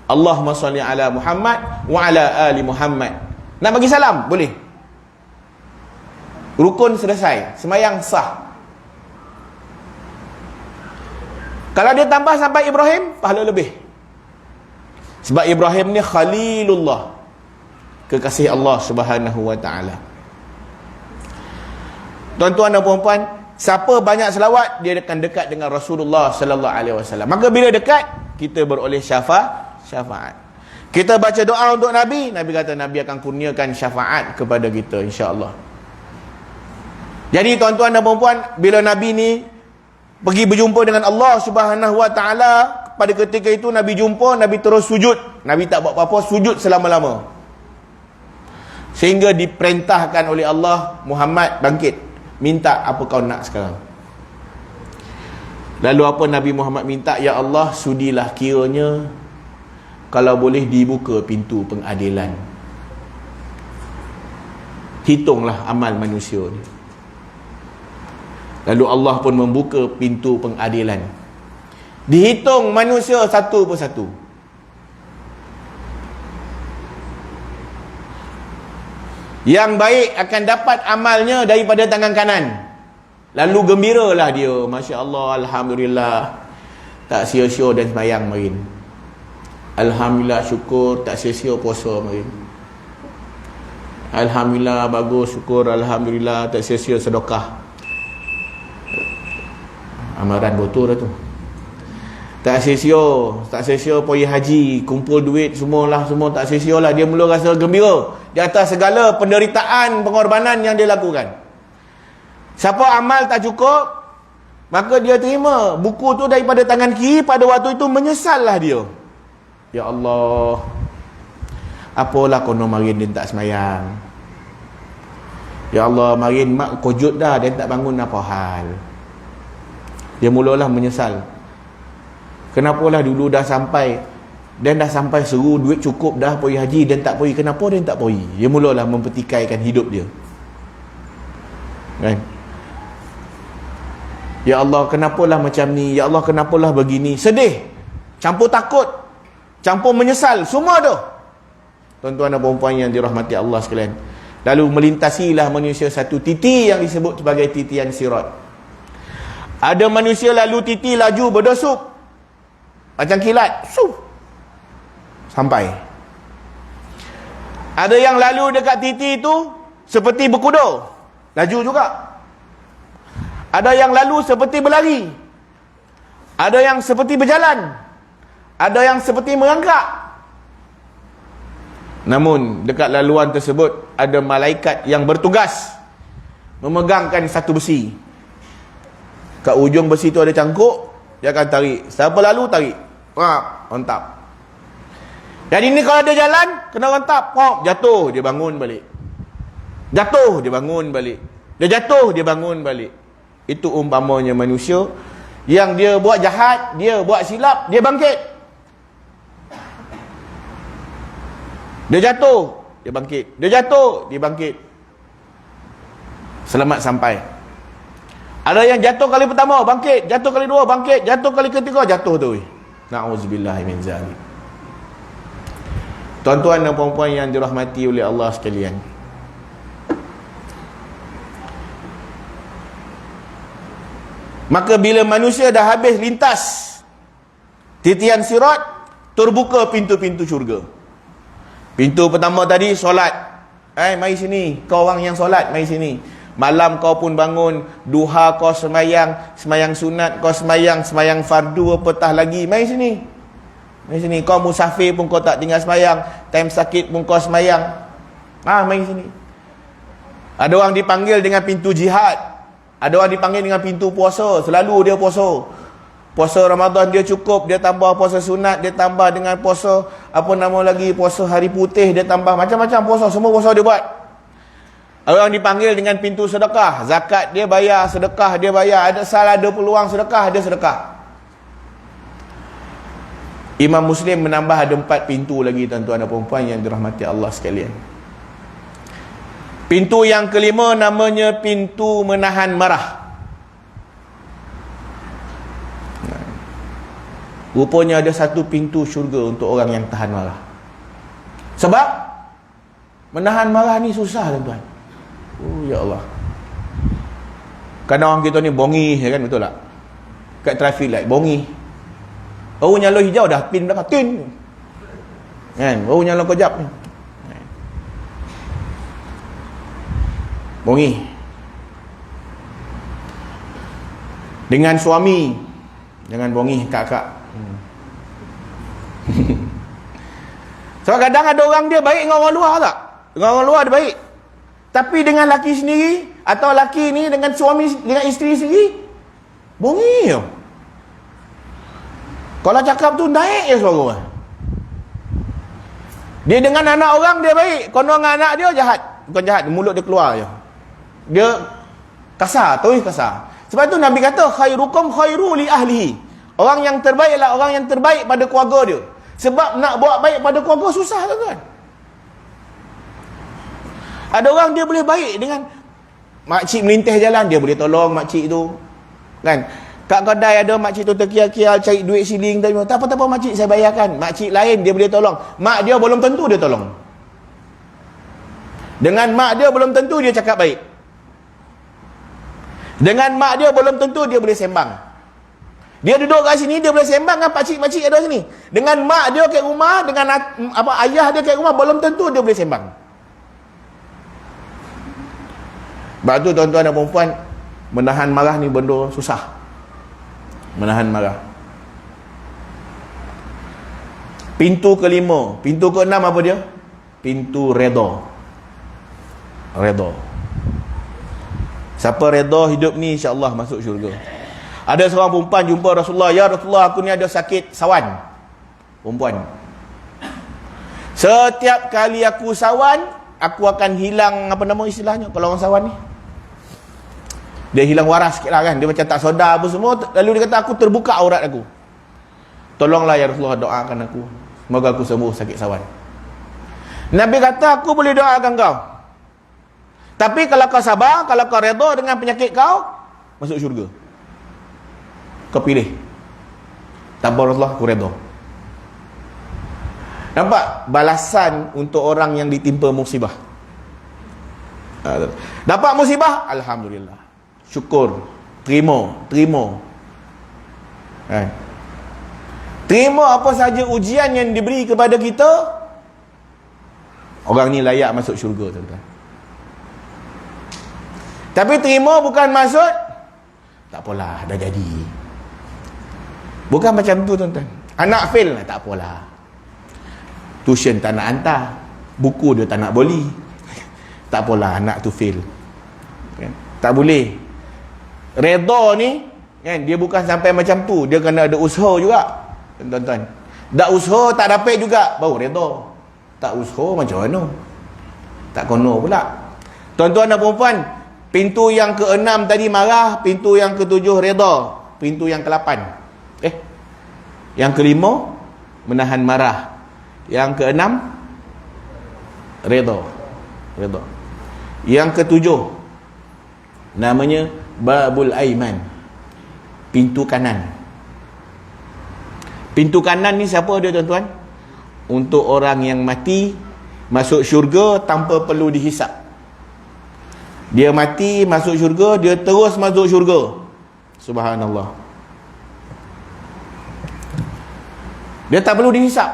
Allahumma salli ala Muhammad wa ala ali Muhammad. Nak bagi salam boleh. Rukun selesai, semayang sah. Kalau dia tambah sampai Ibrahim, pahala lebih. Sebab Ibrahim ni Khalilullah, kekasih Allah Subhanahu wa ta'ala. Tuan-tuan dan puan-puan, siapa banyak selawat, dia akan dekat dengan Rasulullah sallallahu alaihi wasallam. Maka bila dekat, kita beroleh syafaat. Kita baca doa untuk Nabi, Nabi kata Nabi akan kurniakan syafaat kepada kita, insya-Allah. Jadi tuan-tuan dan puan-puan, bila Nabi ni pergi berjumpa dengan Allah Subhanahu wa ta'ala, pada ketika itu Nabi jumpa, Nabi terus sujud. Nabi tak buat apa-apa, sujud selama-lama. Sehingga diperintahkan oleh Allah, Muhammad bangkit, minta apa kau nak sekarang. Lalu apa Nabi Muhammad minta? Ya Allah, sudilah kiranya kalau boleh dibuka pintu pengadilan. Hitunglah amal manusia ni. Lalu Allah pun membuka pintu pengadilan. Dihitung manusia satu persatu. Yang baik akan dapat amalnya daripada tangan kanan. Lalu gembiralah dia. Masya Allah, Alhamdulillah, tak sia-sia dan sembahyang main. Alhamdulillah, syukur, tak sia-sia puasa main. Alhamdulillah, bagus, syukur, Alhamdulillah, tak sia-sia sedekah. Amaran botol dah tu. Tak sia-sia pergi haji, kumpul duit semua tak sia-sia lah. Dia mula rasa gembira di atas segala penderitaan, pengorbanan yang dia lakukan. Siapa amal tak cukup, maka dia terima buku tu daripada tangan kiri. Pada waktu itu menyesallah dia. Ya Allah, apalah kono marin dia tak semayang. Ya Allah, marin mak kojut dah, dia tak bangun apa hal. Dia mulalah menyesal. Kenapalah dulu dah sampai, dan dah sampai seru duit cukup dah pergi haji, dan tak pergi. Kenapa dia tak pergi? Dia mulalah mempertikaikan hidup dia. Kan? Ya Allah, kenapalah macam ni? Ya Allah, kenapalah begini? Sedih, campur takut, campur menyesal, semua tu. Tuan-tuan dan puan-puan yang dirahmati Allah sekalian. Lalu melintasilah manusia satu titi yang disebut sebagai titian sirat. Ada manusia lalu titi laju berdesup macam kilat, sampai. Ada yang lalu dekat titi itu seperti berkuda, laju juga. Ada yang lalu seperti berlari. Ada yang seperti berjalan. Ada yang seperti merangkak. Namun dekat laluan tersebut ada malaikat yang bertugas memegangkan satu besi. Kat ujung besi tu ada cangkuk, dia akan tarik. Siapa lalu tarik, rentap. Dan ini kalau dia jalan kena rentap, jatuh dia bangun balik. Jatuh dia bangun balik. Dia jatuh dia bangun balik. Itu umpamanya manusia yang dia buat jahat, dia buat silap, dia bangkit. Dia jatuh, dia bangkit. Dia jatuh, dia bangkit. Selamat sampai. Ada yang jatuh kali pertama, bangkit. Jatuh kali dua, bangkit. Jatuh kali ketiga, jatuh tu. Na'udzubillahi min zalik. Tuan-tuan dan puan-puan yang dirahmati oleh Allah sekalian, maka bila manusia dah habis lintas titian sirat, terbuka pintu-pintu syurga. Pintu pertama tadi, solat. Mari sini, kau orang yang solat, mari sini. Malam kau pun bangun, duha kau semayang, semayang sunat kau semayang, semayang fardu apatah lagi, mari sini. Mari sini, kau musafir pun kau tak tinggal semayang, time sakit pun kau semayang. Mari sini. Ada orang dipanggil dengan pintu jihad. Ada orang dipanggil dengan pintu puasa, selalu dia puasa. Puasa Ramadan dia cukup, dia tambah puasa sunat, dia tambah dengan puasa puasa hari putih, dia tambah macam-macam puasa, semua puasa dia buat. Orang dipanggil dengan pintu sedekah, zakat dia bayar, sedekah dia bayar, ada salah, ada peluang sedekah, dia sedekah. Imam Muslim menambah ada 4 pintu lagi tuan-tuan dan puan-puan yang dirahmati Allah sekalian. Pintu yang kelima namanya pintu menahan marah. Rupanya ada satu pintu syurga untuk orang yang tahan marah. Sebab menahan marah ni susah tuan-tuan. Oh ya Allah. Kadang orang kita ni bongi kan, betul tak? Kat traffic light bongi. Baru nyala hijau dah pin belakang tin. Kan? Baru nyala kejap ni. Bongi. Dengan suami jangan bongi kak-kak. Sebab kadang ada orang dia baik dengan orang luar tak? Dengan orang luar dia baik. Tapi dengan laki sendiri, atau laki ni dengan suami, dengan isteri sendiri, bongi je. Kalau cakap tu naik je suara. Dia dengan anak orang dia baik, konon dengan anak dia jahat. Bukan jahat, mulut dia keluar je. Dia kasar, terus kasar. Sebab tu Nabi kata khairukum khairu li ahlihi. Orang yang terbaiklah orang yang terbaik pada keluarga dia. Sebab nak buat baik pada keluarga susah tuan-tuan. Ada orang dia boleh baik dengan makcik melintas jalan, dia boleh tolong makcik tu. Kan? Kat kedai ada makcik tu terkial-kial cari duit siling tadi. Tak apa-apa makcik saya bayarkan. Makcik lain dia boleh tolong. Mak dia belum tentu dia tolong. Dengan mak dia belum tentu dia cakap baik. Dengan mak dia belum tentu dia boleh sembang. Dia duduk kat sini dia boleh sembang dengan pakcik-pakcik ada sini. Dengan mak dia kat rumah, dengan ayah dia kat rumah belum tentu dia boleh sembang. Sebab tu tuan-tuan dan perempuan, menahan marah ni benda susah. Menahan marah. Pintu kelima, pintu keenam apa dia? Pintu redha. Redha. Siapa redha hidup ni insya-Allah masuk syurga. Ada seorang perempuan jumpa Rasulullah, "Ya Rasulullah, aku ni ada sakit sawan." Perempuan. Setiap kali aku sawan, aku akan hilang apa nama istilahnya kalau orang sawan ni? Dia hilang waras sikit lah kan. Dia macam tak sedar apa semua. Lalu dia kata, aku terbuka aurat aku. Tolonglah ya Rasulullah, doakan aku. Semoga aku sembuh sakit sawan. Nabi kata, aku boleh doakan kau. Tapi kalau kau sabar, kalau kau redha dengan penyakit kau, masuk syurga. Kau pilih. Tanpa Rasulullah, aku redha. Nampak? Balasan untuk orang yang ditimpa musibah. Dapat musibah, alhamdulillah. Syukur. Terima. Terima apa saja ujian yang diberi kepada kita, orang ni layak masuk syurga tuan-tuan. Tapi terima bukan maksud tak apalah dah jadi. Bukan macam tu tuan-tuan. Anak fail tak apalah. Tuition tak nak hantar, buku dia tak nak beli. Tak apalah anak tu fail. Kan? Tak boleh. Redha ni kan, dia bukan sampai macam tu, dia kena ada usaha juga tuan-tuan. Tak usaha tak dapat juga baru redha. Tak usaha macam mana? Tak kono pula. Tuan-tuan dan puan-puan, pintu yang ke-6 tadi marah, pintu yang ke-7 redha, pintu yang ke-8 yang ke-5 menahan marah, yang ke-6 redha. Yang ke-7 namanya babul aiman, pintu kanan. Pintu kanan ni siapa dia tuan-tuan? Untuk orang yang mati masuk syurga tanpa perlu dihisap. Dia mati masuk syurga, dia terus masuk syurga. Subhanallah. Dia tak perlu dihisap.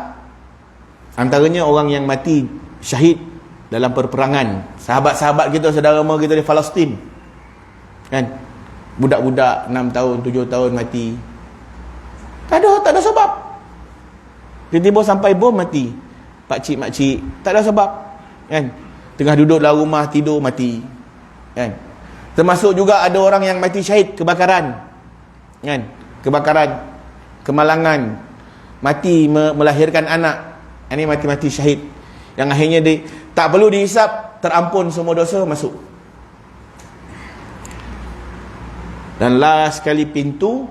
Antaranya orang yang mati syahid dalam perperangan. Sahabat-sahabat kita, saudara mara kita di Palestin. Kan? Budak-budak 6 tahun, 7 tahun mati. Tak ada sebab. Tiba-tiba sampai bom mati. Pakcik-makcik, tak ada sebab. Kan? Tengah duduk dalam rumah tidur mati. Kan? Termasuk juga ada orang yang mati syahid kebakaran. Kan? Kebakaran. kemalangan, mati melahirkan anak, ini mati-mati syahid, yang akhirnya tak perlu dihisap, terampun semua dosa, masuk. Dan last sekali pintu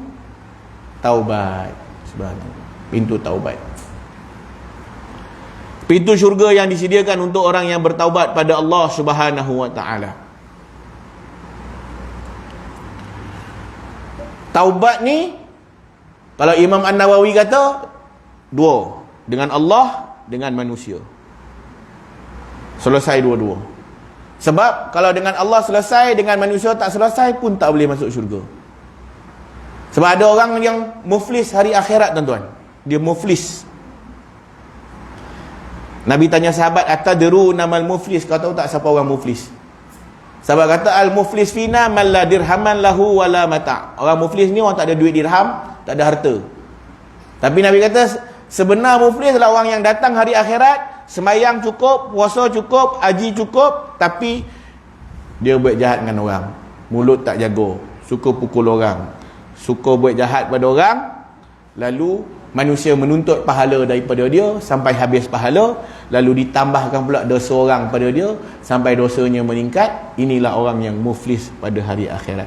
taubat. Subhanallah, pintu taubat. Pintu syurga yang disediakan untuk orang yang bertaubat pada Allah Subhanahu wa taala. Taubat ni, kalau Imam An-Nawawi kata, dua, dengan Allah, dengan manusia. Selesai dua-dua. Sebab kalau dengan Allah selesai, dengan manusia tak selesai pun tak boleh masuk syurga. Sebab ada orang yang muflis hari akhirat, tuan-tuan. Dia muflis. Nabi tanya sahabat, atadru namal muflis? Kau tahu tak siapa orang muflis? Sahabat kata, al-muflis fina man la dirhaman lahu wala mata'. Orang muflis ni orang tak ada duit dirham, tak ada harta. Tapi Nabi kata, sebenar muflis adalah orang yang datang hari akhirat, sembahyang cukup, puasa cukup, haji cukup, tapi dia buat jahat dengan orang. Mulut tak jaga, suka pukul orang, suka buat jahat pada orang. Lalu manusia menuntut pahala daripada dia sampai habis pahala, lalu ditambahkan pula dosa orang pada dia sampai dosanya meningkat. Inilah orang yang muflis pada hari akhirat.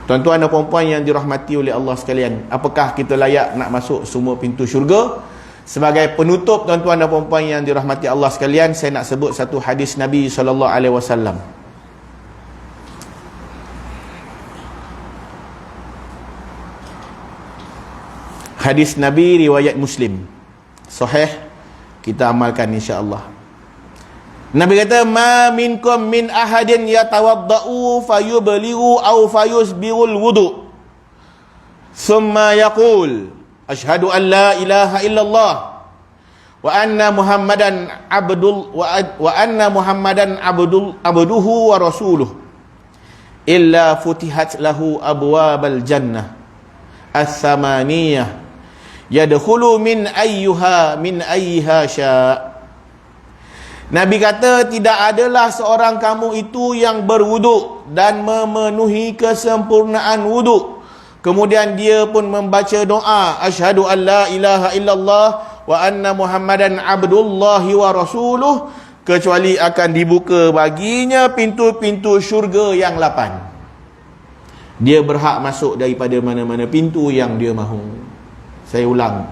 Tuan-tuan dan puan-puan yang dirahmati oleh Allah sekalian, apakah kita layak nak masuk semua pintu syurga? Sebagai penutup, tuan-tuan dan puan-puan yang dirahmati Allah sekalian, saya nak sebut satu hadis Nabi SAW. Hadis Nabi riwayat Muslim, sahih, kita amalkan insya-Allah. Nabi kata, ma minkum min ahadin yatawaddau fayublighu aw fayusbirul wudu thumma yaqul asyhadu an la ilaha illallah wa anna muhammadan abduhu wa rasuluh illa futihat lahu abwabal jannah as-samaniyah yadkhulu min ayyiha sya'. Nabi kata, tidak adalah seorang kamu itu yang berwuduk dan memenuhi kesempurnaan wuduk, kemudian dia pun membaca doa asyhadu an la ilaha illallah wa anna muhammadan abdullahi wa rasuluh, kecuali akan dibuka baginya pintu-pintu syurga yang 8. Dia berhak masuk daripada mana-mana pintu yang dia mahu. Saya ulang,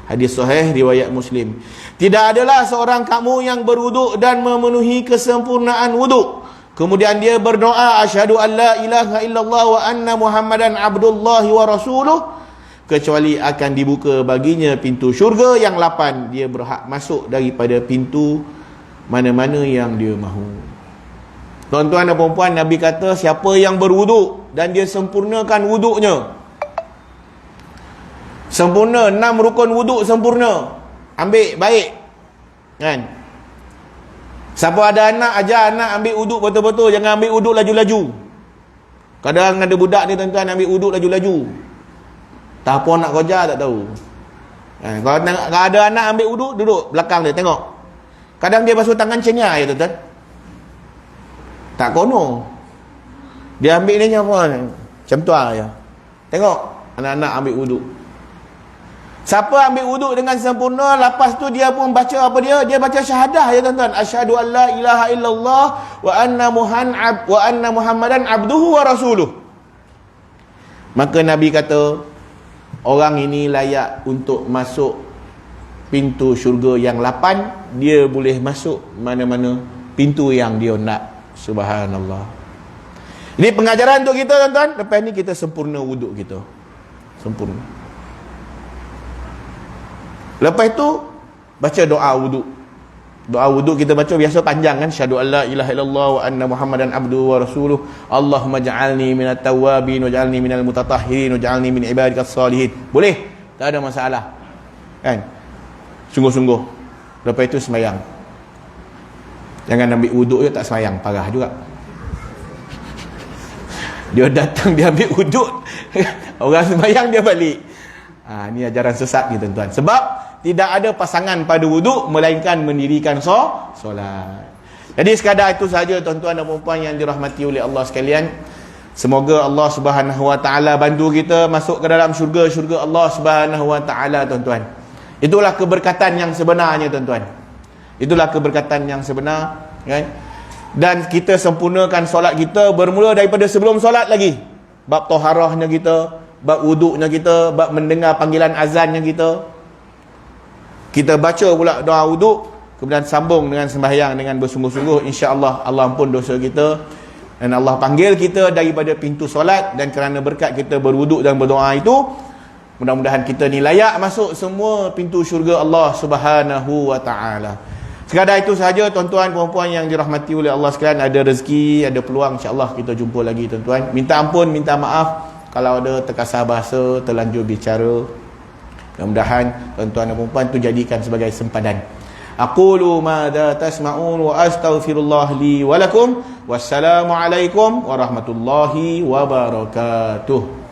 hadis sahih riwayat Muslim. Tidak adalah seorang kamu yang berwuduk dan memenuhi kesempurnaan wuduk, kemudian dia berdoa asyhadu an la ilaha illallah wa anna muhammadan abdullahi wa rasuluh, kecuali akan dibuka baginya pintu syurga yang 8. Dia berhak masuk daripada pintu mana-mana yang dia mahu. Tuan-tuan dan puan-puan, Nabi kata, siapa yang berwuduk dan dia sempurnakan wuduknya, sempurna, 6 rukun wuduk sempurna, ambil baik, kan? Siapa ada anak, ajar anak ambil wuduk betul-betul, jangan ambil wuduk laju-laju. Kadang ada budak ni, tuan-tuan, ambil wuduk laju-laju, tak apa nak kerja tak tahu, kan? Kalau ada anak ambil wuduk, duduk belakang dia tengok. Kadang dia basuh tangan cenyah ya, tuan-tuan, tak kono, dia ambil ni apa macam tu ya. Tengok anak-anak ambil wuduk. Siapa ambil wuduk dengan sempurna, lepas tu dia pun baca apa dia? Dia baca syahadah ya, tuan-tuan. Asyhadu an la ilaha illallah wa anna muhammadan abduhu wa rasuluh. Maka Nabi kata, orang ini layak untuk masuk pintu syurga yang 8. Dia boleh masuk mana-mana pintu yang dia nak. Subhanallah. Ini pengajaran untuk kita, tuan-tuan. Lepas ni kita sempurna wuduk kita, sempurna. Lepas tu baca doa wuduk. Doa wuduk kita baca biasa panjang kan, syahadu an la ilaha illallah wa anna muhammadan abduhu wa rasuluh, Allahumma ja'alni minat tawwabin wa ja'alni minal mutatahhirin wa ja'alni min ibadikas salihin. Boleh, tak ada masalah, kan? Sungguh-sungguh. Lepas itu sembahyang. Jangan ambil wuduk je tak sembahyang, parah juga. Dia datang, dia ambil wuduk, orang sembahyang dia balik. Ini ajaran sesat ni, tuan-tuan. Sebab tidak ada pasangan pada wuduk melainkan mendirikan solat. Jadi sekadar itu saja, tuan-tuan dan puan-puan yang dirahmati oleh Allah sekalian. Semoga Allah Subhanahu Wa Taala bantu kita masuk ke dalam syurga Allah Subhanahu Wa Taala, tuan-tuan. Itulah keberkatan yang sebenarnya, tuan-tuan. Itulah keberkatan yang sebenar, kan? Dan kita sempurnakan solat kita bermula daripada sebelum solat lagi. Bab taharahnya kita, bab wuduknya kita, bab mendengar panggilan azannya kita. Kita baca pula doa wuduk, kemudian sambung dengan sembahyang dengan bersungguh-sungguh, insya-Allah Allah ampun dosa kita dan Allah panggil kita daripada pintu solat. Dan kerana berkat kita berwuduk dan berdoa itu, mudah-mudahan kita ni layak masuk semua pintu syurga Allah Subhanahu Wa Taala. Sekadar itu sahaja, tuan-tuan puan-puan yang dirahmati oleh Allah sekalian. Ada rezeki, ada peluang, insya-Allah kita jumpa lagi, tuan-tuan. Minta ampun, minta maaf kalau ada terkasar bahasa, terlanjur bicara. Mudah-mudahan tuan-tuan dan puan-puan tu jadikan sebagai sempadan. Aqulu ma la tasma'un wa astaghfirullah li wa lakum. Wassalamualaikum warahmatullahi wabarakatuh.